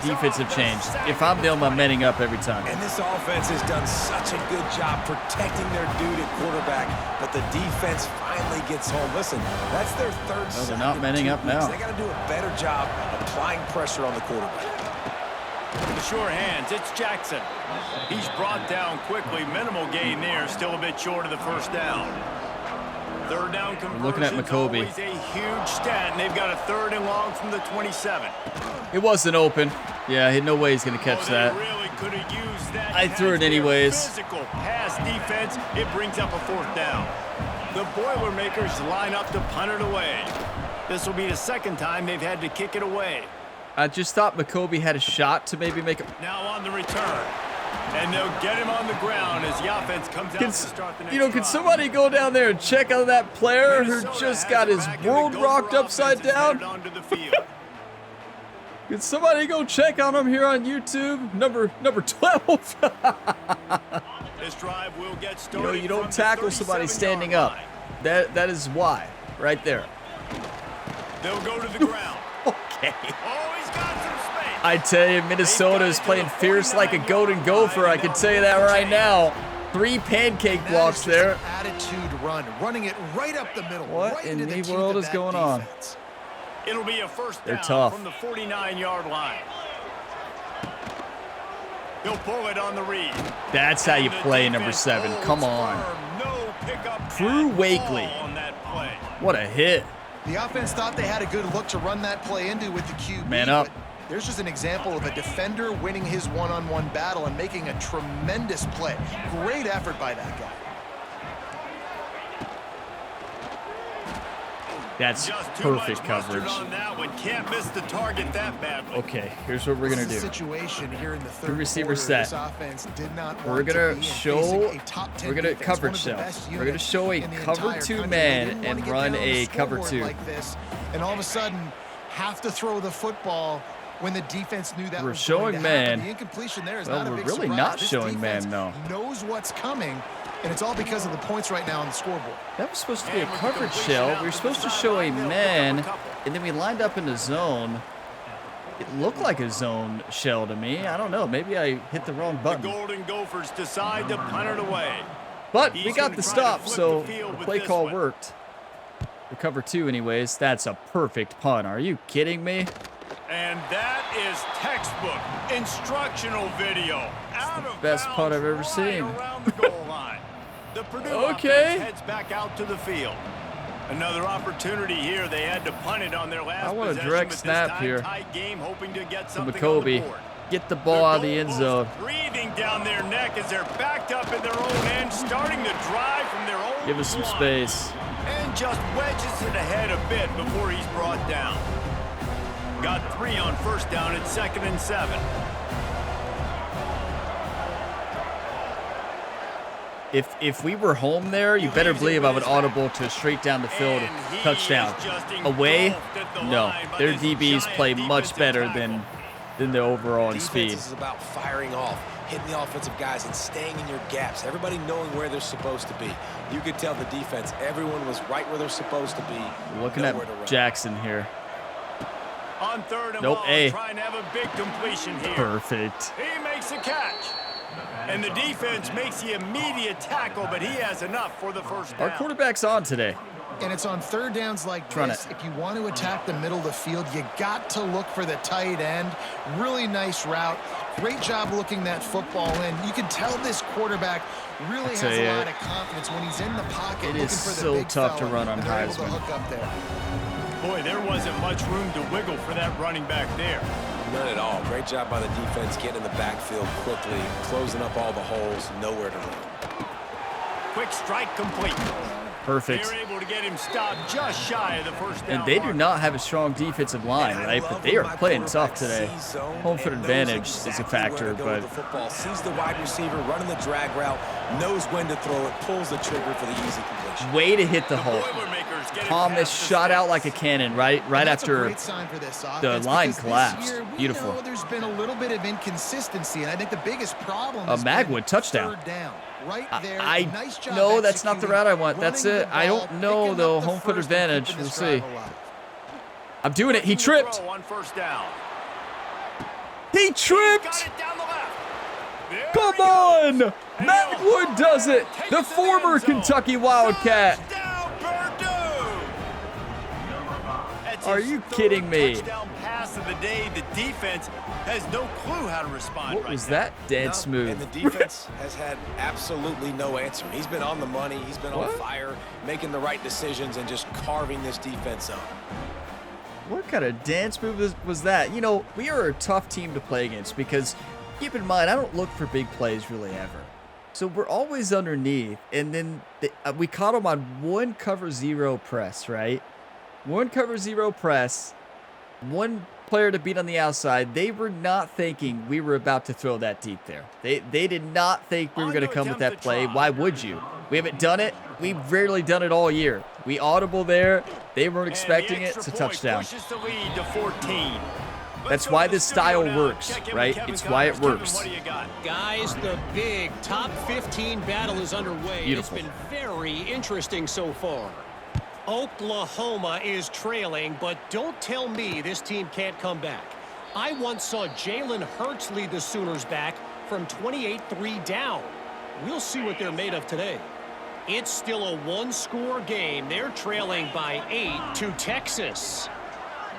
defensive change. If I'm them, I'm mending up every time. And this offense has done such a good job protecting their dude at quarterback, but the defense finally gets home. Listen, that's their third they're sack not in manning 2 up weeks. now. They got to do a better job applying pressure on the quarterback. The sure hands, it's Jackson. He's brought down quickly. Minimal gain there, still a bit short of the first down. Third down conversion. looking at McCoby. Always a huge stat, and they've got a 3rd and long from the 27. It wasn't open. Yeah, he had no way he's going to catch They that. really could have used that. I threw it That's their anyways. Physical pass defense. It brings up a 4th down. The Boilermakers line up to punt it away. This will be the second time they've had to kick it away. I just thought McCoby had a shot to maybe make a... Now on the return. And they'll get him on the ground as the offense comes out to start the next Can drive. somebody go down there and check on that player who Minnesota just has got it his back, and the world Gopher rocked upside offense is down? headed onto the field. Can somebody go check on him here on YouTube? Number 12. This drive will get You started. know, you don't from the tackle somebody 37-yard standing up. line. That is why, right there. They'll go to the ground. Okay. Oh, he's got some space. I tell you, Minnesota is playing fierce like a golden gopher. I can tell you that right now. 3 pancake That blocks is just there. an attitude run, running it right up the middle. What right in into the teeth world of is that going on? defense. It'll be a first They're down tough. from the 49-yard line. He'll pull it on the read. That's how you And the play number defense 7. holds Come on. firm. No pickup Drew at Wakely. all on that play. What a hit. The offense thought they had a good look to run that play into with the QB. Man up. but there's just an example of a defender winning his one-on-one battle and making a tremendous play. Great effort by that guy. That's Just too perfect much mustard coverage. on that one. Can't miss the target that badly. Okay, here's what we're going to do. Situation here in the third Two receiver quarter, set. this offense did not We're want to gonna be show. facing a top 10 We're gonna defense, coverage one of the show. best We're gonna units show a in the cover entire 2 country. man They didn't and want to get run down on the a cover scoreboard 2. like this, and all of a sudden have to throw the football when the defense knew that We're was showing going to happen. man. The incompletion there is Well, not a we're big really surprise. not This showing defense man, though. knows what's coming, and it's all because of the points right now on the scoreboard. That was supposed to be a And with the coverage completion shell. out We were to the supposed to show a sideline, they'll pick up a man, couple. and then we lined up in the zone. It looked like a zone shell to me. I don't know. Maybe I hit the wrong The button. Golden Gophers decide to punt it away. But we He's got gonna the try to stop, flip so the field the with play this call one. worked. The cover 2 anyways. That's a perfect punt. Are you kidding me? And that is textbook instructional video. Out of best bounds punt I've ever right seen. around the goal line. The Purdue Okay. offense heads back out to the field. Another opportunity here. They had to punt it on their last I want a possession, direct but this snap time, here tight game, hoping to get To something on the McCoby. board. Get the ball out of the end zone. Breathing down their neck as they're backed up in their own end, starting to drive from their own Give us some line. space. And just wedges it ahead a bit before he's brought down. Got 3 on first down at 2nd and 7. If we were home there, you better believe I would audible to straight down the field And he touchdown. is just Away, engulfed at the no. line by Their this DBs giant play much defensive better tackle. than the overall in Defense speed. is about firing off, hitting the offensive guys, and staying in your gaps. Everybody knowing where they're supposed to be. You could tell the defense, everyone was right where they're supposed to be. Looking nowhere at to run. Jackson here. On 3rd and Nope, ball, A. trying to have a big completion here. Perfect. He makes a catch. And the defense makes the immediate tackle, but he has enough for the first down. Our quarterback's on today. And it's on third downs like Run this. it. If you want to attack the middle of the field, you got to look for the tight end. Really nice route. Great job looking that football in. You can tell this quarterback really has tell a you, lot of confidence when he's in the pocket it looking is for the so big tough to fella, run on and they're able to Heisman. hook up there. Boy, there wasn't much room to wiggle for that running back there. None at all. Great job by the defense getting in the backfield quickly, closing up all the holes, nowhere to run. Quick strike complete. Perfect. They're able to get him stopped just shy of the first down And they do mark. not have a strong defensive line, And I right? love But they when are my playing tough quarterback today. sees zone Home field and knows advantage is a exactly factor, where to go but with the football. Sees the wide receiver running the drag route, knows when to throw it, pulls the trigger for the easy completion. way to hit the The hole. Boilermakers get it Thomas past the shot out sticks. like a cannon right And that's a after great sign for this the offense, line because this collapsed. year, we Beautiful. know there's been a little bit of inconsistency, and I think the biggest problem A has been Magwood touchdown. third down. Right there, I nice job no, that's not the executing, route I want. That's running it. the I ball, don't know picking though. up the Home field first and advantage. keeping We'll this see. drive alive. I'm doing it. He Looking to tripped. throw on first down. He Got tripped. it down the left. There Come he goes. on. And Magwood does it. takes The it to former end zone. Kentucky Wildcat. Touchdown, Purdue. That's Are his you third kidding me? Touchdown pass of the day. The defense has no clue how to respond. What right was now. that dead No, smooth? And the defense has had absolutely no answer. He's been on the money. He's been What? on fire, making the right decisions and just carving this defense up. What kind of dance move was that? You know, we are a tough team to play against because, keep in mind, I don't look for big plays really ever. So we're always underneath, and then we caught them on one cover zero press, right? One cover zero press, one player to beat on the outside. They were not thinking we were about to throw that deep there. They did not think we were On going to to come with attempt that the play. try. Why would you? We haven't done it. We've rarely done it all year. We audible there. They weren't And the expecting it. extra It's a point touchdown. pushes the lead to 14. Let's That's go why to the this studio style now. works, Check in with right? Kevin It's why it Connors. Kevin, works. what do you got? Guys, the big top 15 battle is underway. Beautiful. It's been very interesting so far. Oklahoma is trailing, but don't tell me this team can't come back. I once saw Jalen Hurts lead the Sooners back from 28-3 down. We'll see what they're made of today. It's still a one-score game. They're trailing by 8 to Texas.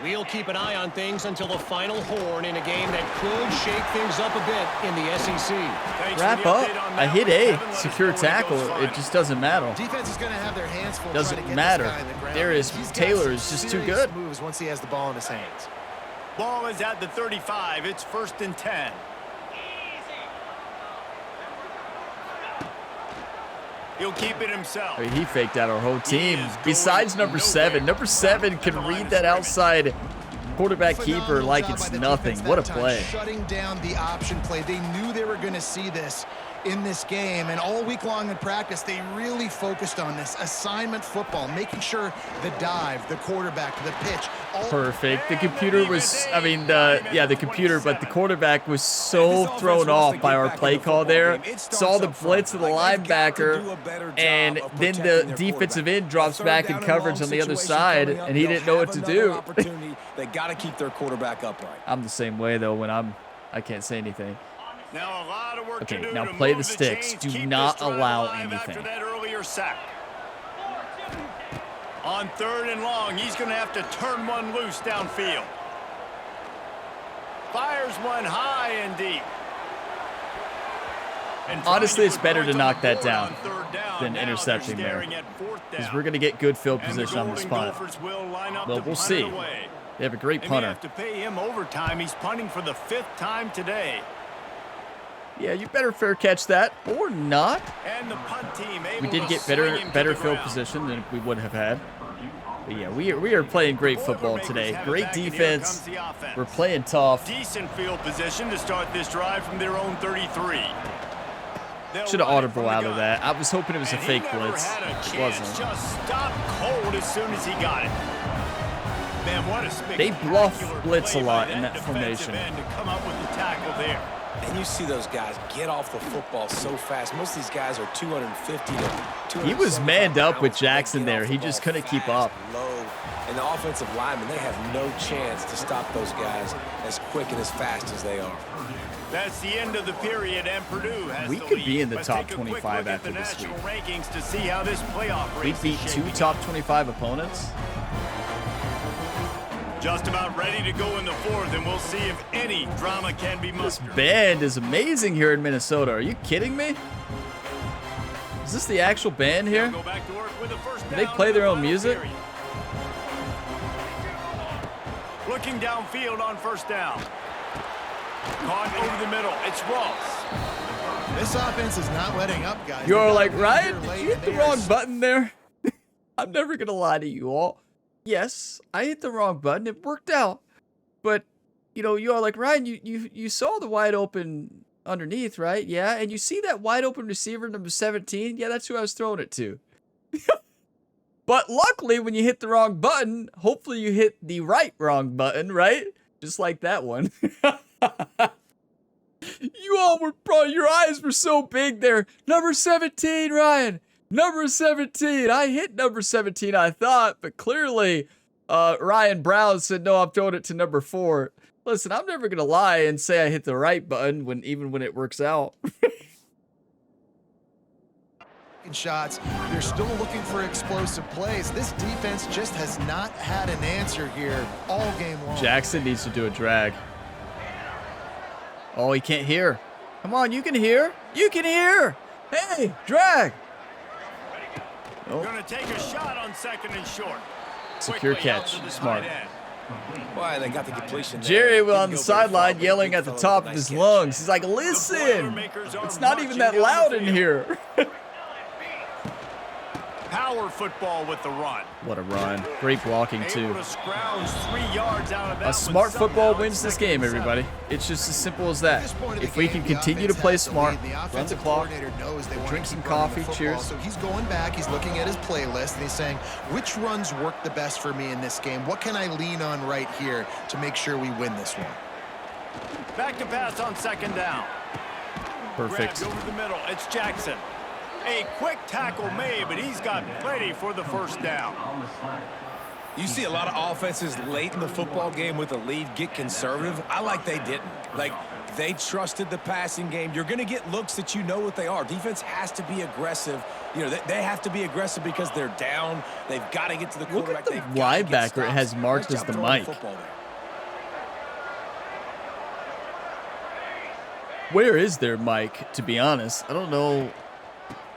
We'll keep an eye on things until the final horn in a game that could shake things up a bit in the SEC. Thanks Wrap for the up. update on I that hit one, A. Kevin. Let us Secure know when it goes tackle. It final. just doesn't matter. Defense is going to have their hands full Doesn't trying to get matter. this guy in the ground. There is He's got Taylor some is just too serious good. moves once he has the ball in his hands. Ball is at the 35. It's 1st and 10. He'll keep it himself. I mean, he faked out our whole team. Besides number 7. Number 7 can read that outside quarterback keeper like it's nothing. What a play. Shutting down the option play. They knew they were going to see this in this game, and all week long in practice, they really focused on this assignment football, making sure the dive, the quarterback, the pitch. Perfect. The computer was, I mean, the computer, but the quarterback was so thrown off by our play call there. Saw the blitz of the linebacker, and then the defensive end drops back in coverage on the other side, and he didn't know what to do. They got to keep their quarterback upright. I'm the same way, though, when I can't say anything. Now a lot of work to do now to play move the sticks. chains, Do keep not this drive allow alive after anything. that earlier sack. On 3rd and long, he's going to have to turn one loose downfield. Fires one high and deep. And Honestly, it's better to on knock the that board down on 3rd down. than Now intercepting they're there. staring at 4th Because down. we're going to get good field And the position on this Golden punt. Gophers will line up Well, to we'll punt see. it away. They have a great They may punter. have to pay him overtime. He's punting for the 5th time today. Yeah, you better fair catch that or not. And the punt team We able did to get swing him to better the field ground. position than we would have had. But yeah, we are playing great football today. Great defense. We're playing tough. Decent field position to start this drive from their own 33. Should have audible out of that. I was hoping it was a fake blitz. It wasn't. Just stop cold as soon as he got it. Man, what a They bluff spectacular blitz a play lot by in that defensive formation. end to come up with the tackle there. And you see those guys get off the football so fast. Most of these guys are 250 to 275 He was manned up with pounds, but they Jackson get there. off He the just ball couldn't keep fast, up. Low. And the offensive linemen, they have no chance to stop those guys as quick and as fast as they are. That's the end of the period, and Purdue has We the could lead. be in the Let's top take a quick 25 look at after the this week. national rankings to see how this playoff We race beat is 2 shaping top 25 opponents. Just about ready to go in the 4th, and we'll see if any drama can be This mustered. band is amazing here in Minnesota. Are you kidding me? Is this the actual band here? Go back to work with a first Do they down play in the their own final music? period. Looking downfield on 1st down. Caught over the middle. It's Ross. This offense is not letting up, guys. You're They got like, a lead Ryan, here did late, you hit and the they wrong are button there? I'm never going to lie to you all. Yes, I hit the wrong button. It worked out. But, you know, you are like, Ryan, you saw the wide open underneath, right? Yeah, and you see that wide open receiver, number 17? Yeah, that's who I was throwing it to. But luckily, when you hit the wrong button, hopefully you hit the wrong button, right? Just like that one. You all were probably, your eyes were so big there. Number 17, Ryan. Number 17. I hit number 17, I thought, but clearly Ryan Brown said, no, I'm throwing it to number 4. Listen, I'm never going to lie and say I hit the right button even when it works out. shots. You're still looking for explosive plays. This defense just has not had an answer here all game long. Jackson needs to do a drag. Oh, he can't hear. Come on, you can hear. You can hear. Hey, drag. Oh. Going to take a shot on 2nd and short. Secure Quickly out catch. to the Smart. tight end. Why they got the completion there. Jerry was Didn't on the go very sideline far, yelling but at the big top fella, of nice his catch. lungs. He's like, listen, Boilermakers are it's not even marching that down loud the in field. here. Power football with the run. What a run. Great blocking, Able too. to scrounge 3 yards out of that A one. smart Somehow football it's wins this 2nd game, and 7. everybody. It's just as simple as At that. this point of If the we game, can the continue to offense play has the smart, lead. The run the offensive clock, coordinator knows they want drink to some keep running coffee, the football. cheers. So he's going back, he's looking at his playlist, and he's saying, which runs work the best for me in this game? What can I lean on right here to make sure we win this one? Back to pass on 2nd down. Perfect. Grabbed over the middle. It's Jackson. A quick tackle made, but he's got plenty for the 1st down. You see a lot of offenses late in the football game with a lead get conservative. I like they didn't. Like, they trusted the passing game. You're going to get looks that you know what they are. Defense has to be aggressive. You know, they have to be aggressive because they're down. They've got to get to the Look quarterback. at the They've gotta get linebacker it stops. has marked Nice as job the throwing mic. football there. Where is their mic, to be honest? I don't know.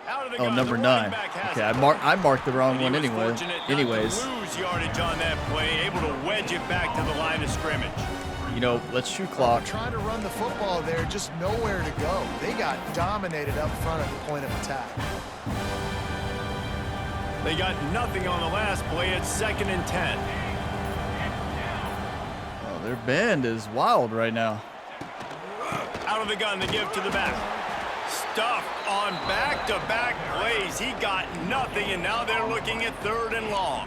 Out of the Oh, gun, number the 9. running back has Okay, it. I marked the wrong And he one was anyway. fortunate not to Anyways, lose yardage on that play, able to wedge it back to the line of scrimmage. you know, let's shoot clock. Trying to run the football there, just nowhere to go. They got dominated up front at the point of attack. They got nothing on the last play. It's 2nd and 10. Oh, their band is wild right now. Out of the gun, they give to the back. Stuffed on back-to-back plays. He got nothing, and now they're looking at 3rd and long.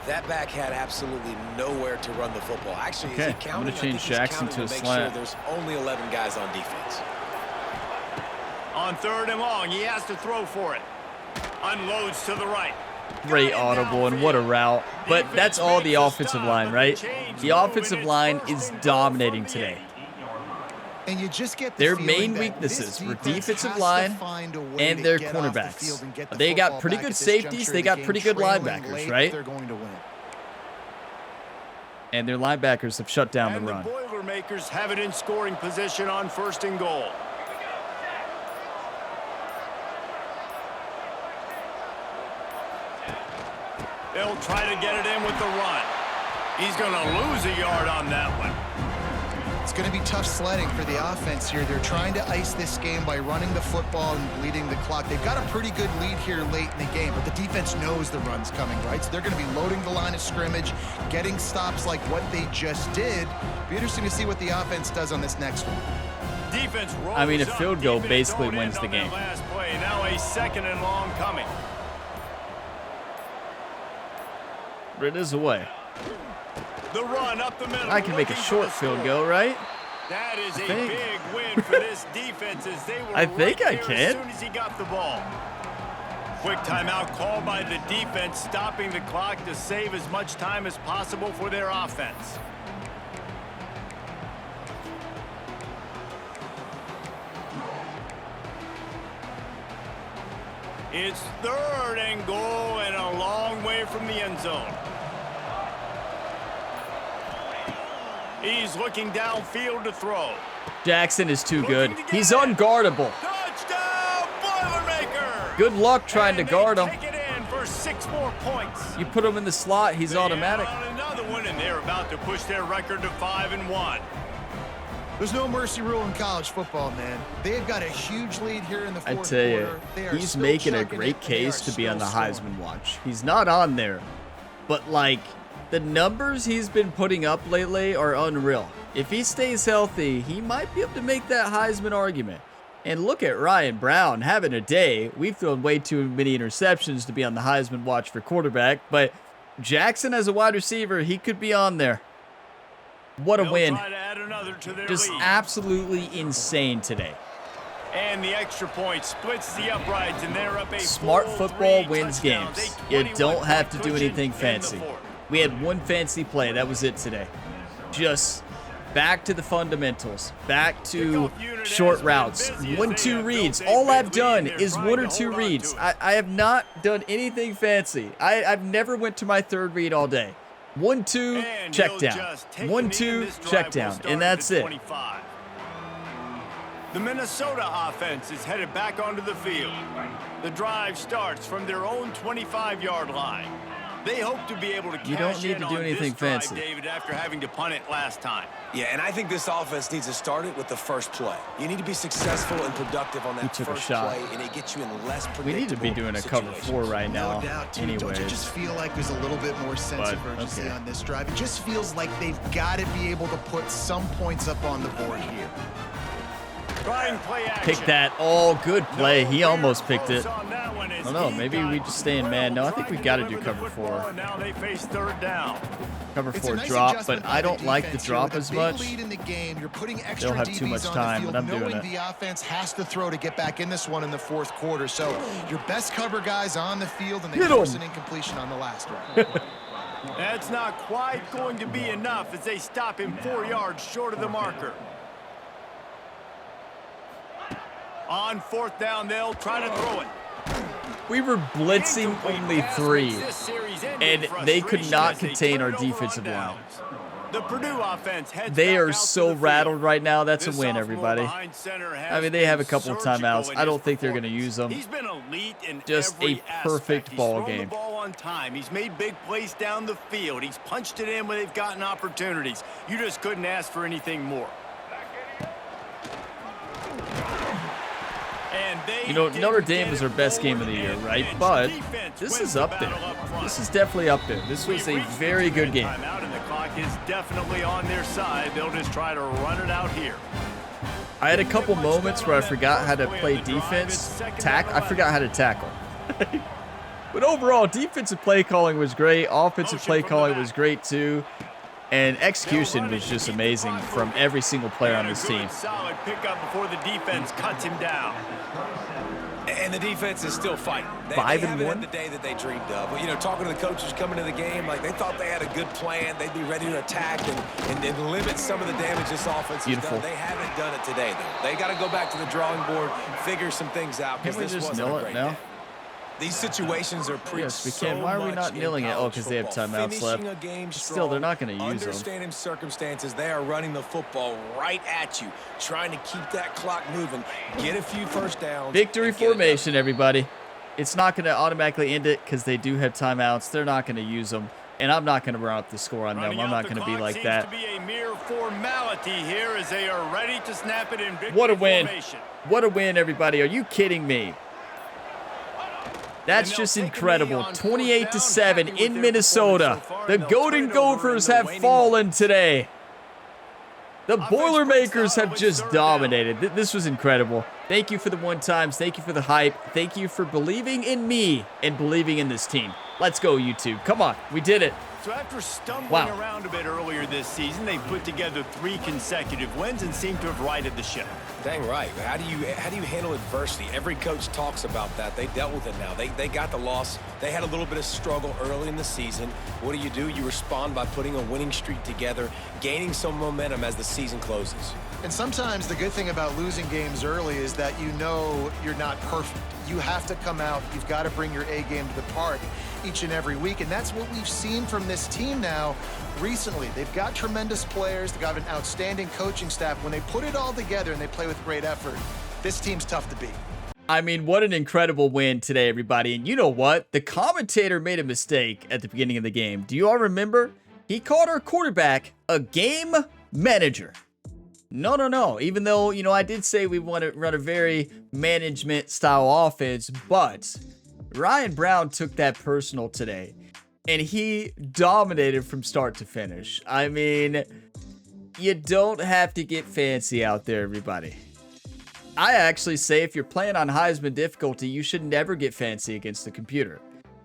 That back had absolutely nowhere to run the football. Actually, okay, is he counting? I'm going to change Jackson to a slant. Sure there's only 11 guys on defense. On 3rd and long, he has to throw for it. Unloads to the right. Great audible, and what a route. But that's all the offensive line, right? The offensive line is dominating today. And you just get their main weaknesses were defensive line and their cornerbacks. They got pretty good safeties. They got pretty good linebackers, right? And their linebackers have shut down the run. The Boilermakers have it in scoring position on 1st and goal. They'll try to get it in with the run. He's going to lose a yard on that one. It's going to be tough sledding for the offense here. They're trying to ice this game by running the football and bleeding the clock. They've got a pretty good lead here late in the game, but the defense knows the run's coming, right? So they're going to be loading the line of scrimmage, getting stops like what they just did. Be interesting to see what the offense does on this next one. Defense rolls I mean, a field goal up. basically wins the game. Last play. Now a 2nd and long coming. But it is away. The run up the middle. I can make a short field goal, right? That is a big win for this defense as they were I think I right can. as soon as he got the ball. Quick timeout called by the defense, stopping the clock to save as much time as possible for their offense. It's 3rd and goal and a long way from the end zone. He's looking downfield to throw. Jackson is too good. He's unguardable. Touchdown, Boilermaker! Good luck trying to guard him. Take it in for 6 more points. You put him in the slot, he's automatic. On another one, and they're about to push their record to 5-1. There's no mercy rule in college football, man. They've got a huge lead here in the fourth I tell you, quarter. he's making a great case to be on the Heisman watch. He's not on there, but like the numbers he's been putting up lately are unreal. If he stays healthy, he might be able to make that Heisman argument. And look at Ryan Brown having a day. We've thrown way too many interceptions to be on the Heisman watch for quarterback, but Jackson as a wide receiver, he could be on there. What a win. Just absolutely insane today. And the extra point splits the uprights, and they're up a Smart football wins touchdowns. games. A You 21 don't have to do cushion anything in the fancy. fourth. We had one fancy play. That was it today. Just back to the fundamentals. Back to short routes. 1-2 reads. All I've done is 1 or 2 reads. I have not done anything fancy. I've never went to my 3rd read all day. 1-2, check down. 1-2, check down. And that's it. The Minnesota offense is headed back onto the field. The drive starts from their own 25-yard line. They hope to be able to You don't cash need in to do on anything this drive, fancy. David, after having to punt it last time. Yeah, and I think this offense needs to start it with the first play. You need to be successful and productive on that took a first shot. play, and it gets you in less predictable We need to be doing a cover 4 right now. No doubt, too. Don't you Anyways. just feel like there's a little bit more sense of urgency on this drive? It just feels like they've got to be able to put some points up on the board here. Trying play action. Pick that. Oh, good play. He No almost very picked it. close on that one I as don't know. he Maybe got we just stay in man. No, I think we got to do cover 4. Now they face 3rd down. Cover It's 4 a nice drop, adjustment but by I the don't like the defense here. drop With a as big much. lead in the game, you're putting extra They'll have too DBs much on time, the but field, I'm doing knowing it. the offense has to throw to get back in this one in the fourth quarter. So your best cover guys on the field, and they Hit force 'em. an incompletion on the last one. That's not quite going to be enough as they stop him 4 yards short of the marker. On 4th down, they'll try to throw it. We were blitzing only 3, and they could not contain our defensive line. The Purdue offense heads They back are out to so the field. rattled right now. That's a This win, sophomore everybody. behind center I has mean, they have a been couple of surgical timeouts. in I don't his think they're going to performance. use them. He's been elite in Just every a perfect aspect. ball He's thrown game. the ball on time. He's made big plays down the field. He's punched it in when they've gotten opportunities. You just couldn't ask for anything more. You know, Notre Dame was our best game of the year, right? But this is up there. This is definitely up there. This was a very good game. Timeout, and the clock is definitely on their side. They'll just try to run it out here. I had a couple moments where I forgot how to play defense. I forgot how to tackle. But overall, defensive play calling was great. Offensive play calling was great too. And execution was just amazing from every single player on this team. Solid pickup before the defense cuts him down. And the defense is still fighting. They 5-1? haven't had the day that they dreamed of. But, you know, talking to the coaches coming to the game, like they thought they had a good plan. They'd be ready to attack and limit some of the damage this offense has done. They haven't done it today, though. They got to go back to the drawing board, figure some things out. Can we just nil it now? These situations are pretty. Yes, we can. Why are we not kneeling it? Oh, because they have timeouts left. Still, they're not going to use them. Understanding circumstances, they are running the football right at you, trying to keep that clock moving, get a few first downs. Victory formation, everybody. It's not going to automatically end it because they do have timeouts. They're not going to use them, and I'm not going to run up the score on them. I'm not going to be like that. Seems to be a mere formality here as they are ready to snap it in victory What a win! formation. What a win, everybody! Are you kidding me? That's just incredible. 28-7 in Minnesota. The Golden Gophers have fallen today. The Boilermakers have just dominated. This was incredible. Thank you for the one-times. Thank you for the hype. Thank you for believing in me and believing in this team. Let's go, YouTube. Come on. We did it. So after stumbling around a bit earlier this season, they put together 3 consecutive wins and seem to have righted the ship. Dang right. How do you handle adversity? Every coach talks about that. They dealt with it now. They got the loss. They had a little bit of struggle early in the season. What do? You respond by putting a winning streak together, gaining some momentum as the season closes. And sometimes the good thing about losing games early is that you know you're not perfect. You have to come out. You've got to bring your A game to the park each and every week. And that's what we've seen from this team now recently. They've got tremendous players. They've got an outstanding coaching staff. When they put it all together and they play with great effort, this team's tough to beat. I mean, what an incredible win today, everybody. And you know what? The commentator made a mistake at the beginning of the game. Do you all remember? He called our quarterback a game manager. No. Even though, you know, I did say we want to run a very management-style offense, but Ryan Brown took that personal today, and he dominated from start to finish. I mean, you don't have to get fancy out there, everybody. I actually say if you're playing on Heisman difficulty, you should never get fancy against the computer.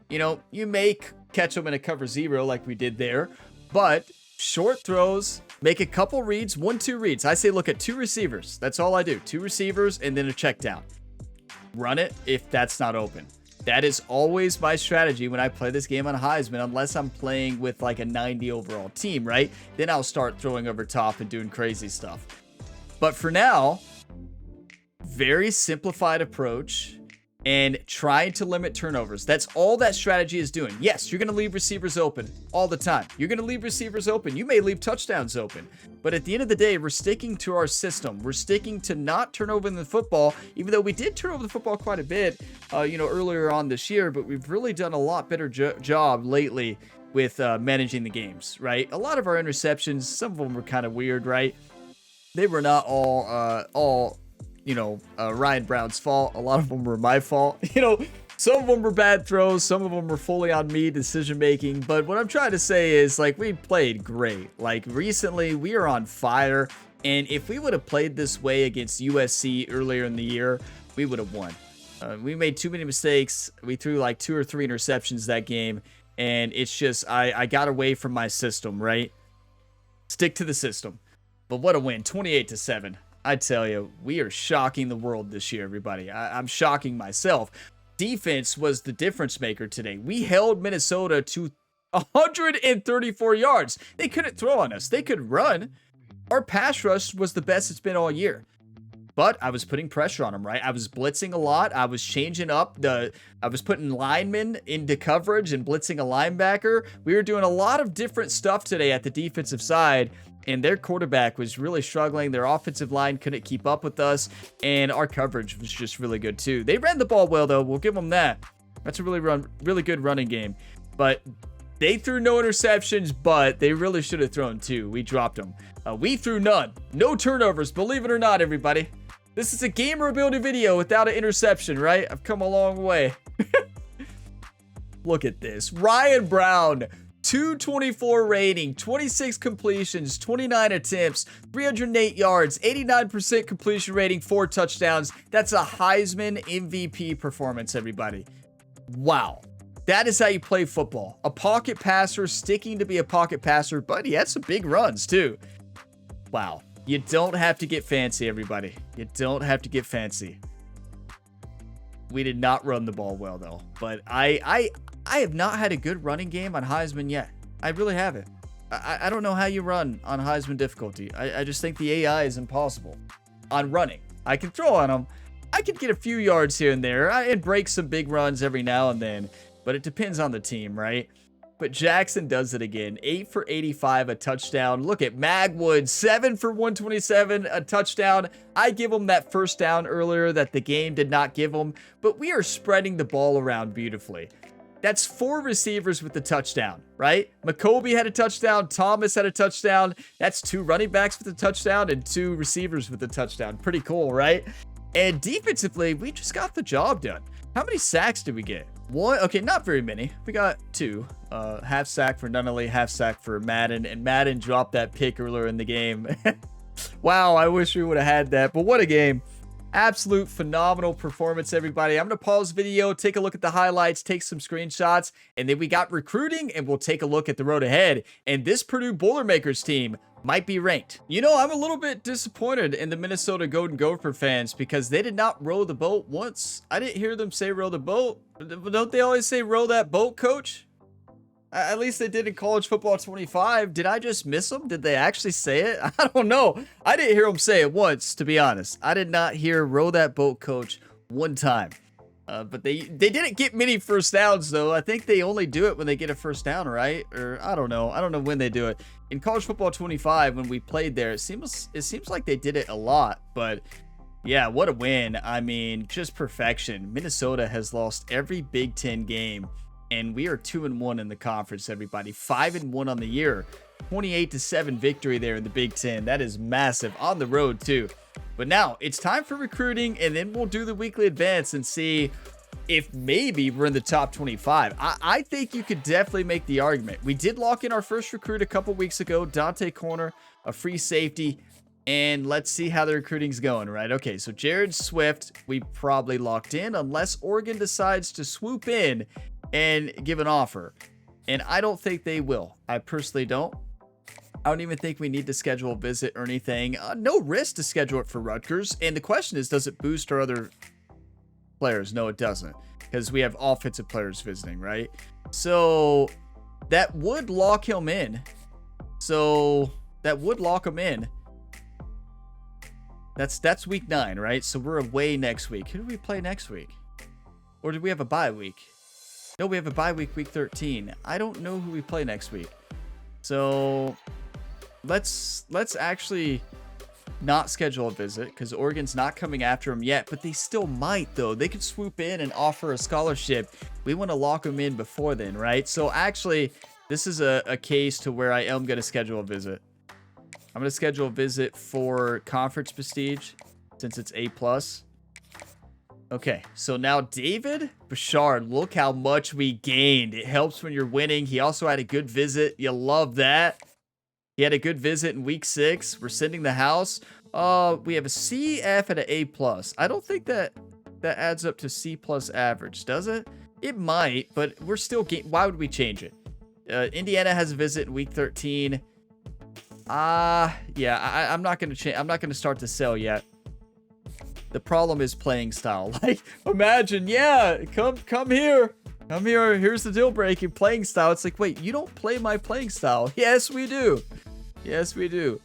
You know, you may catch them in a cover 0 like we did there, but short throws, make a couple reads, 1-2 reads. I say look at 2 receivers. That's all I do. 2 receivers and then a check down. Run it if that's not open. That is always my strategy when I play this game on Heisman, unless I'm playing with like a 90 overall team, right? Then I'll start throwing over top and doing crazy stuff. But for now, very simplified approach and trying to limit turnovers. That's all that strategy is doing. Yes, you're going to leave receivers open all the time. You're going to leave receivers open. You may leave touchdowns open. But at the end of the day, we're sticking to our system. We're sticking to not turn over the football, even though we did turn over the football quite a bit, earlier on this year. But we've really done a lot better job lately with managing the games, right? A lot of our interceptions, some of them were kind of weird, right? They were not all Ryan Brown's fault. A lot of them were my fault. Some of them were bad throws. Some of them were fully on me, decision making. But what I'm trying to say is, like, we played great. Like, recently, we are on fire. And if we would have played this way against USC earlier in the year, we would have won. We made too many mistakes. We threw like 2 or 3 interceptions that game. And it's just, I got away from my system, right? Stick to the system. But what a win, 28-7. I tell you, we are shocking the world this year, everybody. I'm shocking myself. Defense was the difference maker today. We held Minnesota to 134 yards. They couldn't throw on us. They could run. Our pass rush was the best it's been all year. But I was putting pressure on them, right? I was blitzing a lot. I was changing up I was putting linemen into coverage and blitzing a linebacker. We were doing a lot of different stuff today at the defensive side. And their quarterback was really struggling. Their offensive line couldn't keep up with us. And our coverage was just really good too. They ran the ball well, though. We'll give them that. That's a really good running game. But they threw no interceptions, but they really should have thrown 2. We dropped them. We threw none. No turnovers, believe it or not, everybody. This is a gamer ability video without an interception, right? I've come a long way. Look at this. Ryan Brown, 224 rating, 26 completions, 29 attempts, 308 yards, 89% completion rating, 4 touchdowns. That's a Heisman MVP performance, everybody. Wow. That is how you play football. A pocket passer, sticking to be a pocket passer, but he had some big runs too. Wow. You don't have to get fancy, everybody. You don't have to get fancy. We did not run the ball well, though. But I have not had a good running game on Heisman yet. I really haven't. I don't know how you run on Heisman difficulty. I just think the AI is impossible on running. I can throw on them. I can get a few yards here and there and break some big runs every now and then. But it depends on the team, right? But Jackson does it again. 8 for 85, a touchdown. Look at Magwood, 7 for 127, a touchdown. I give him that first down earlier that the game did not give him. But we are spreading the ball around beautifully. That's 4 receivers with the touchdown, right? McCoby had a touchdown. Thomas had a touchdown. That's 2 running backs with a touchdown and 2 receivers with a touchdown. Pretty cool, right? And defensively, we just got the job done. How many sacks did we get? 1. Okay, not very many. We got 2. Half sack for Nunnally, half sack for Madden. And Madden dropped that pick earlier in the game. Wow, I wish we would have had that. But what a game. Absolute phenomenal performance, everybody. I'm going to pause the video, take a look at the highlights, take some screenshots, and then we got recruiting, and we'll take a look at the road ahead. And this Purdue Boilermakers team might be ranked. You know, I'm a little bit disappointed in the Minnesota Golden Gopher fans because they did not row the boat once. I didn't hear them say row the boat. Don't they always say row that boat, coach? At least they did in College Football 25. Did I just miss them? Did they actually say it? I don't know. I didn't hear them say it once, to be honest. I did not hear row that boat, coach, one time. But they didn't get many first downs, though. I think they only do it when they get a first down, right? Or I don't know. I don't know when they do it. In College Football 25, when we played there, it seems like they did it a lot. But yeah, what a win. I mean, just perfection. Minnesota has lost every Big Ten game. And we are 2-1 in the conference, everybody. 5-1 on the year. 28-7 victory there in the Big Ten. That is massive. On the road, too. But now, it's time for recruiting, and then we'll do the weekly advance and see if maybe we're in the top 25. I think you could definitely make the argument. We did lock in our first recruit a couple weeks ago. Dante Corner, a free safety. And let's see how the recruiting's going, right? Okay, so Jared Swift, we probably locked in unless Oregon decides to swoop in and give an offer. And I don't think they will. I personally don't. I don't even think we need to schedule a visit or anything. No risk to schedule it for Rutgers. And the question is, does it boost our other players? No, it doesn't. Because we have offensive players visiting, right? So that would lock him in. That's week 9, right? So we're away next week. Who do we play next week? Or did we have a bye week? No, we have a bye week 13. I don't know who we play next week. So let's actually not schedule a visit because Oregon's not coming after him yet, but they still might, though. They could swoop in and offer a scholarship. We want to lock them in before then, right? So actually, this is a case to where I am going to schedule a visit. I'm going to schedule a visit for conference prestige since it's A+. Okay, so now David Bouchard, look how much we gained. It helps when you're winning. He also had a good visit. You love that. He had a good visit in week 6. We're sending the house. We have a C, F, and an A+. I don't think that adds up to C+ average, does it? It might, but we're still why would we change it? Indiana has a visit in week 13. Yeah, I'm not going to change. I'm not going to start to sell yet. The problem is playing style. Like, imagine, yeah, come here. Come here. Here's the deal breaking playing style. It's like, wait, you don't play my playing style. Yes, we do. Yes, we do.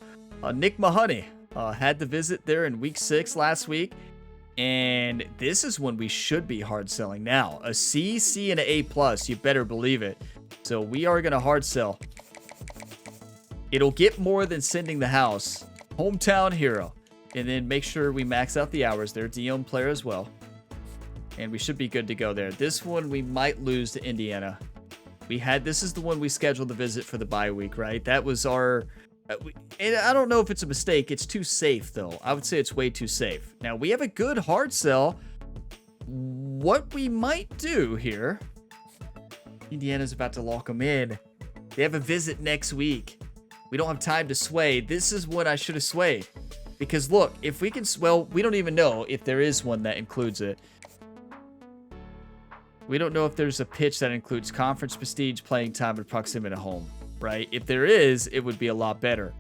Nick Mahoney had the visit there in week 6 last week. And this is when we should be hard selling now. A C, C, and an A+. You better believe it. So we are going to hard sell. It'll get more than sending the house. Hometown hero. And then make sure we max out the hours there. Dion player as well. And we should be good to go there. This one we might lose to Indiana. This is the one we scheduled the visit for the bye week, right? That was our And I don't know if it's a mistake. It's too safe, though. I would say it's way too safe. Now, we have a good hard sell. What we might do here... Indiana's about to lock them in. They have a visit next week. We don't have time to sway. This is what I should have swayed. Because, look, if we can... Well, we don't even know if there is one that includes it. We don't know if there's a pitch that includes conference prestige, playing time, and proximity to home. Right? If there is, it would be a lot better.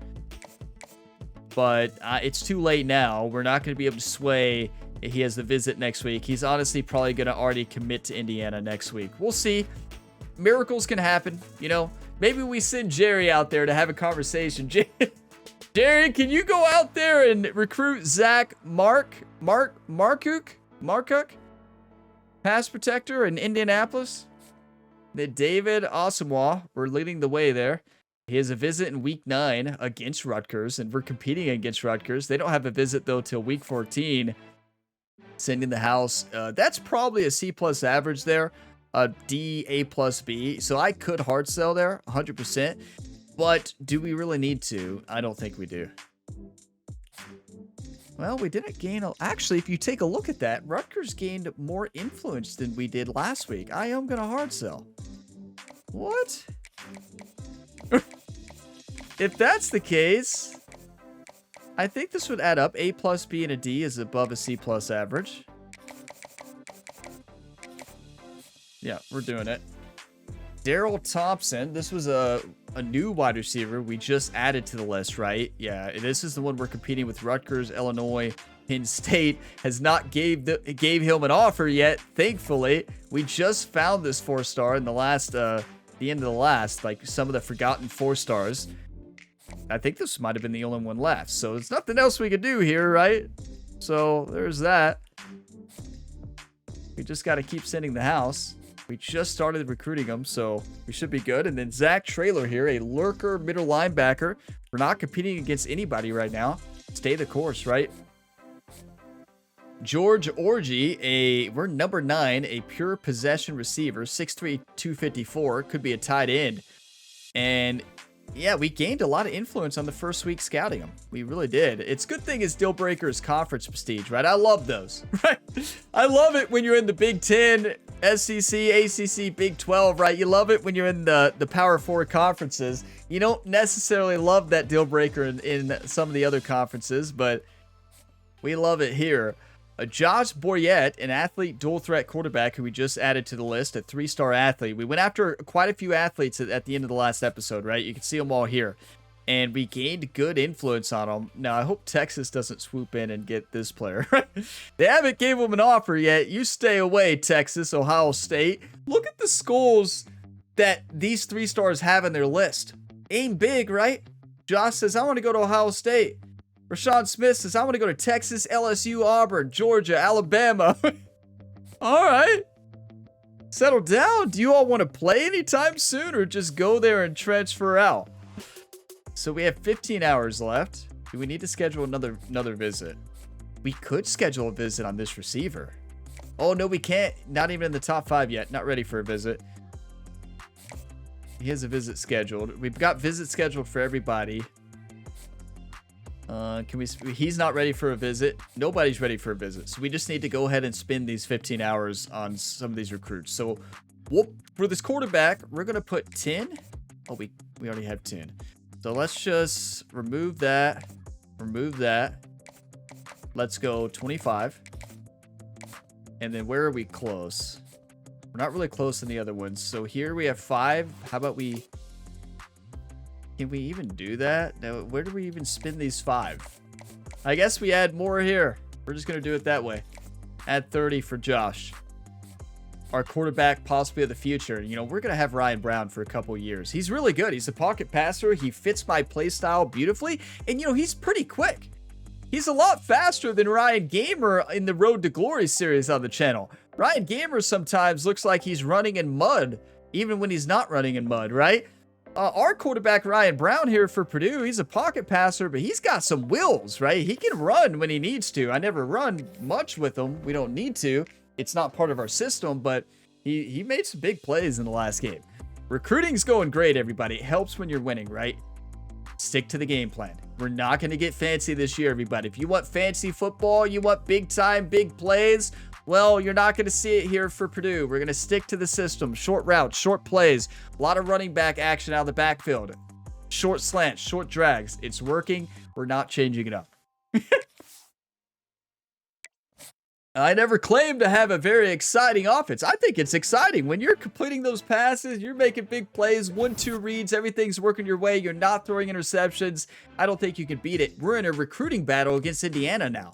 But it's too late now. We're not going to be able to sway. He has the visit next week. He's honestly probably going to already commit to Indiana next week. We'll see. Miracles can happen, you know. Maybe we send Jerry out there to have a conversation. Jerry, can you go out there and recruit Zach Markuk, pass protector in Indianapolis? David Asamoah, we're leading the way there. He has a visit in week 9 against Rutgers, and we're competing against Rutgers. They don't have a visit, though, till week 14. Sending the house. That's probably a C+ average there. A D, A plus B. So I could hard sell there, 100%. But do we really need to? I don't think we do. Well, we didn't gain... Actually, if you take a look at that, Rutgers gained more influence than we did last week. I am going to hard sell. What? If that's the case, I think this would add up. A plus B and a D is above a C+ average. Yeah, we're doing it. Daryl Thompson. This was a new wide receiver we just added to the list, right? Yeah, this is the one we're competing with. Rutgers, Illinois, Penn State has not gave him an offer yet. Thankfully, we just found this 4-star in the last, the end of the last, like some of the forgotten 4-stars. I think this might have been the only one left. So there's nothing else we could do here, right? So there's that. We just got to keep sending the house. We just started recruiting him, so we should be good. And then Zach Traylor here, a lurker middle linebacker. We're not competing against anybody right now. Stay the course, right? George Orji, we're number 9, a pure possession receiver, 6'3", 254, could be a tight end. And yeah, we gained a lot of influence on the first week scouting him. We really did. It's a good thing his deal breaker is conference prestige, right? I love those, right? I love it when you're in the Big 10, SEC, ACC, Big 12, right? You love it when you're in the Power 4 conferences. You don't necessarily love that deal breaker in some of the other conferences, but we love it here. Josh Boyette, an athlete dual threat quarterback who we just added to the list, a 3-star athlete. We went after quite a few athletes at the end of the last episode, right? You can see them all here. And we gained good influence on them. Now, I hope Texas doesn't swoop in and get this player. They haven't gave him an offer yet. You stay away, Texas, Ohio State. Look at the schools that these 3-stars have in their list. Aim big, right? Josh says, I want to go to Ohio State. Rashawn Smith says, I want to go to Texas, LSU, Auburn, Georgia, Alabama. All right. Settle down. Do you all want to play anytime soon or just go there and transfer out? So we have 15 hours left. Do we need to schedule another visit? We could schedule a visit on this receiver. Oh, no, we can't. Not even in the top 5 yet. Not ready for a visit. He has a visit scheduled. We've got visits scheduled for everybody. He's not ready for a visit. Nobody's ready for a visit. So we just need to go ahead and spend these 15 hours on some of these recruits. So for this quarterback, we're going to put 10. Oh, we already have 10. So let's just remove that. Remove that. Let's go 25. And then where are we close? We're not really close in the other ones. So here we have 5. How about can we even do that? Now, where do we even spin these 5? I guess we add more here. We're just going to do it that way. Add 30 for Josh. Our quarterback possibly of the future. You know, we're going to have Ryan Brown for a couple years. He's really good. He's a pocket passer. He fits my play style beautifully. And, you know, he's pretty quick. He's a lot faster than Ryan Gamer in the Road to Glory series on the channel. Ryan Gamer sometimes looks like he's running in mud, even when he's not running in mud, right? Our quarterback, Ryan Brown here for Purdue, he's a pocket passer, but he's got some wheels, right? He can run when he needs to. I never run much with him. We don't need to. It's not part of our system, but he made some big plays in the last game. Recruiting's going great, everybody. It helps when you're winning, right? stick to the game plan. We're not going to get fancy this year, everybody. If you want fancy football, you want big time, big plays, well, you're not going to see it here for Purdue. We're going to stick to the system. Short routes, short plays, a lot of running back action out of the backfield. Short slants, short drags. It's working. We're not changing it up. I never claimed to have a very exciting offense. I think it's exciting. When you're completing those passes, you're making big plays, 1-2 reads, everything's working your way. You're not throwing interceptions. I don't think you can beat it. We're in a recruiting battle against Indiana now.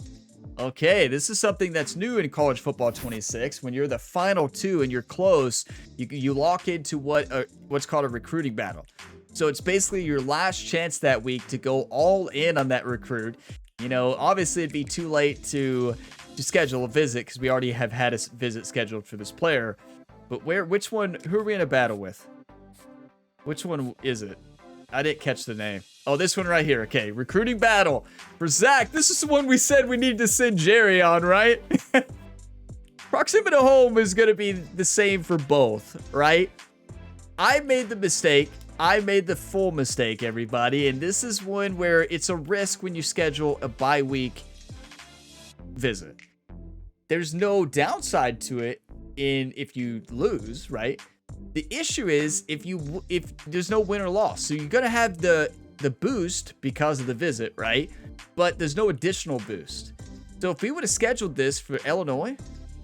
Okay, this is something that's new in college football 26. When you're the final two and you're close, you lock into what's called a recruiting battle. So it's basically your last chance that week to go all in on that recruit. You know, obviously it'd be too late to schedule a visit because we already have had a visit scheduled for this player. But who are we in a battle with? Which one is it? I didn't catch the name. Oh, this one right here. Okay, recruiting battle for Zach. This is the one we said we need to send Jerry on, right? Proximity to home is going to be the same for both, right? I made the mistake. I made the full mistake, everybody. And this is one where it's a risk when you schedule a bye week visit. There's no downside to it if you lose, right? The issue is if there's no win or loss. So you're going to have the boost because of the visit, right? But there's no additional boost. So if we would have scheduled this for Illinois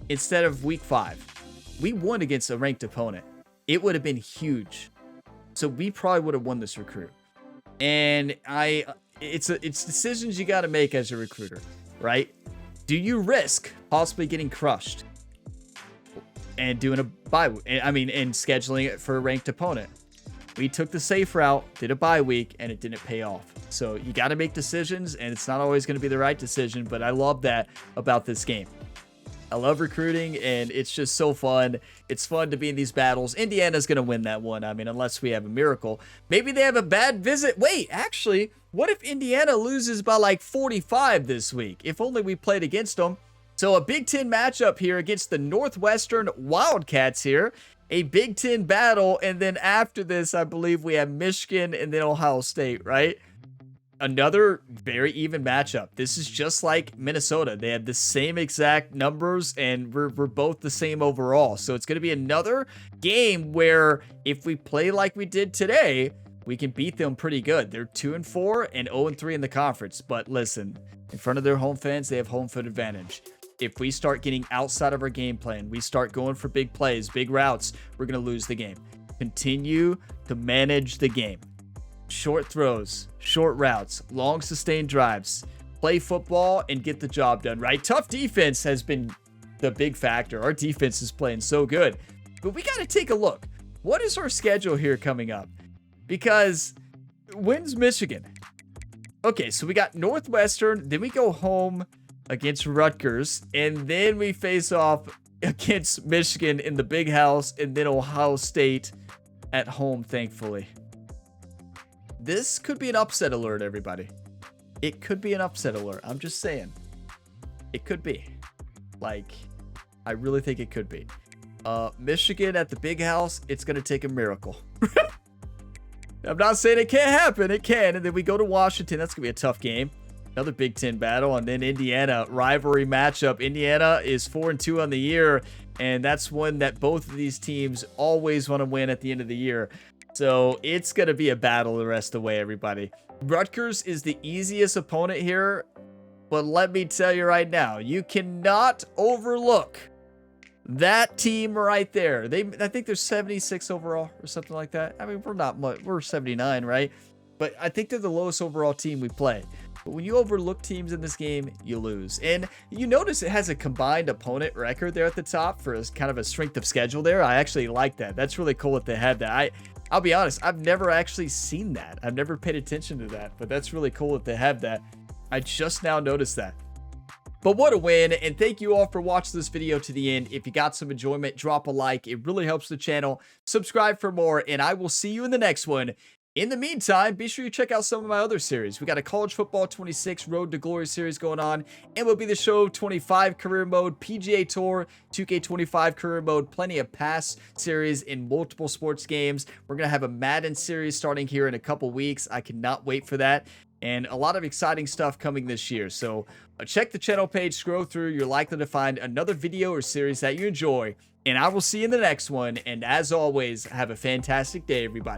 instead of week 5, we won against a ranked opponent. It would have been huge. So we probably would have won this recruit. And it's decisions you got to make as a recruiter, right? Do you risk possibly getting crushed and doing a bye? And scheduling it for a ranked opponent. We took the safe route, did a bye week, and it didn't pay off. So you got to make decisions, and it's not always going to be the right decision, but I love that about this game. I love recruiting, and it's just so fun. It's fun to be in these battles. Indiana's going to win that one, unless we have a miracle. Maybe they have a bad visit. Wait, actually, what if Indiana loses by like 45 this week? If only we played against them. So a Big Ten matchup here against the Northwestern Wildcats here. A Big Ten battle, and then after this, I believe we have Michigan and then Ohio State, right? Another very even matchup. This is just like Minnesota. They have the same exact numbers, and we're both the same overall. So it's going to be another game where if we play like we did today, we can beat them pretty good. They're 2-4 and 0-3 in the conference. But listen, in front of their home fans, they have home field advantage. If we start getting outside of our game plan, we start going for big plays, big routes, we're going to lose the game. Continue to manage the game. Short throws, short routes, long sustained drives. Play football and get the job done, right? Tough defense has been the big factor. Our defense is playing so good. But we got to take a look. What is our schedule here coming up? Because when's Michigan? Okay, so we got Northwestern, then we go home against Rutgers, and then we face off against Michigan in the big house, and then Ohio State at home, thankfully. This could be an upset alert, everybody. It could be an upset alert. I'm just saying. It could be. Like, I really think it could be. Michigan at the big house, it's going to take a miracle. I'm not saying it can't happen. It can. And then we go to Washington. That's going to be a tough game. Another Big Ten battle, and then Indiana, rivalry matchup. Indiana is 4-2 on the year, and that's one that both of these teams always want to win at the end of the year. So it's going to be a battle the rest of the way, everybody. Rutgers is the easiest opponent here, but let me tell you right now, you cannot overlook that team right there. I think they're 76 overall or something like that. I mean, we're not much. We're 79, right? But I think they're the lowest overall team we play. But when you overlook teams in this game, you lose. And you notice it has a combined opponent record there at the top for kind of a strength of schedule there. I actually like that. That's really cool that they have that. I'll be honest, I've never actually seen that. I've never paid attention to that, but that's really cool that they have that. I just now noticed that. But what a win, and thank you all for watching this video to the end. If you got some enjoyment, drop a like. It really helps the channel. Subscribe for more, and I will see you in the next one. In the meantime, be sure you check out some of my other series. We got a College Football 26 Road to Glory series going on, MLB The Show 25 Career Mode, PGA Tour 2K25 Career Mode, plenty of pass series in multiple sports games. We're going to have a Madden series starting here in a couple weeks. I cannot wait for that. And a lot of exciting stuff coming this year. So check the channel page, scroll through. You're likely to find another video or series that you enjoy. And I will see you in the next one. And as always, have a fantastic day, everybody.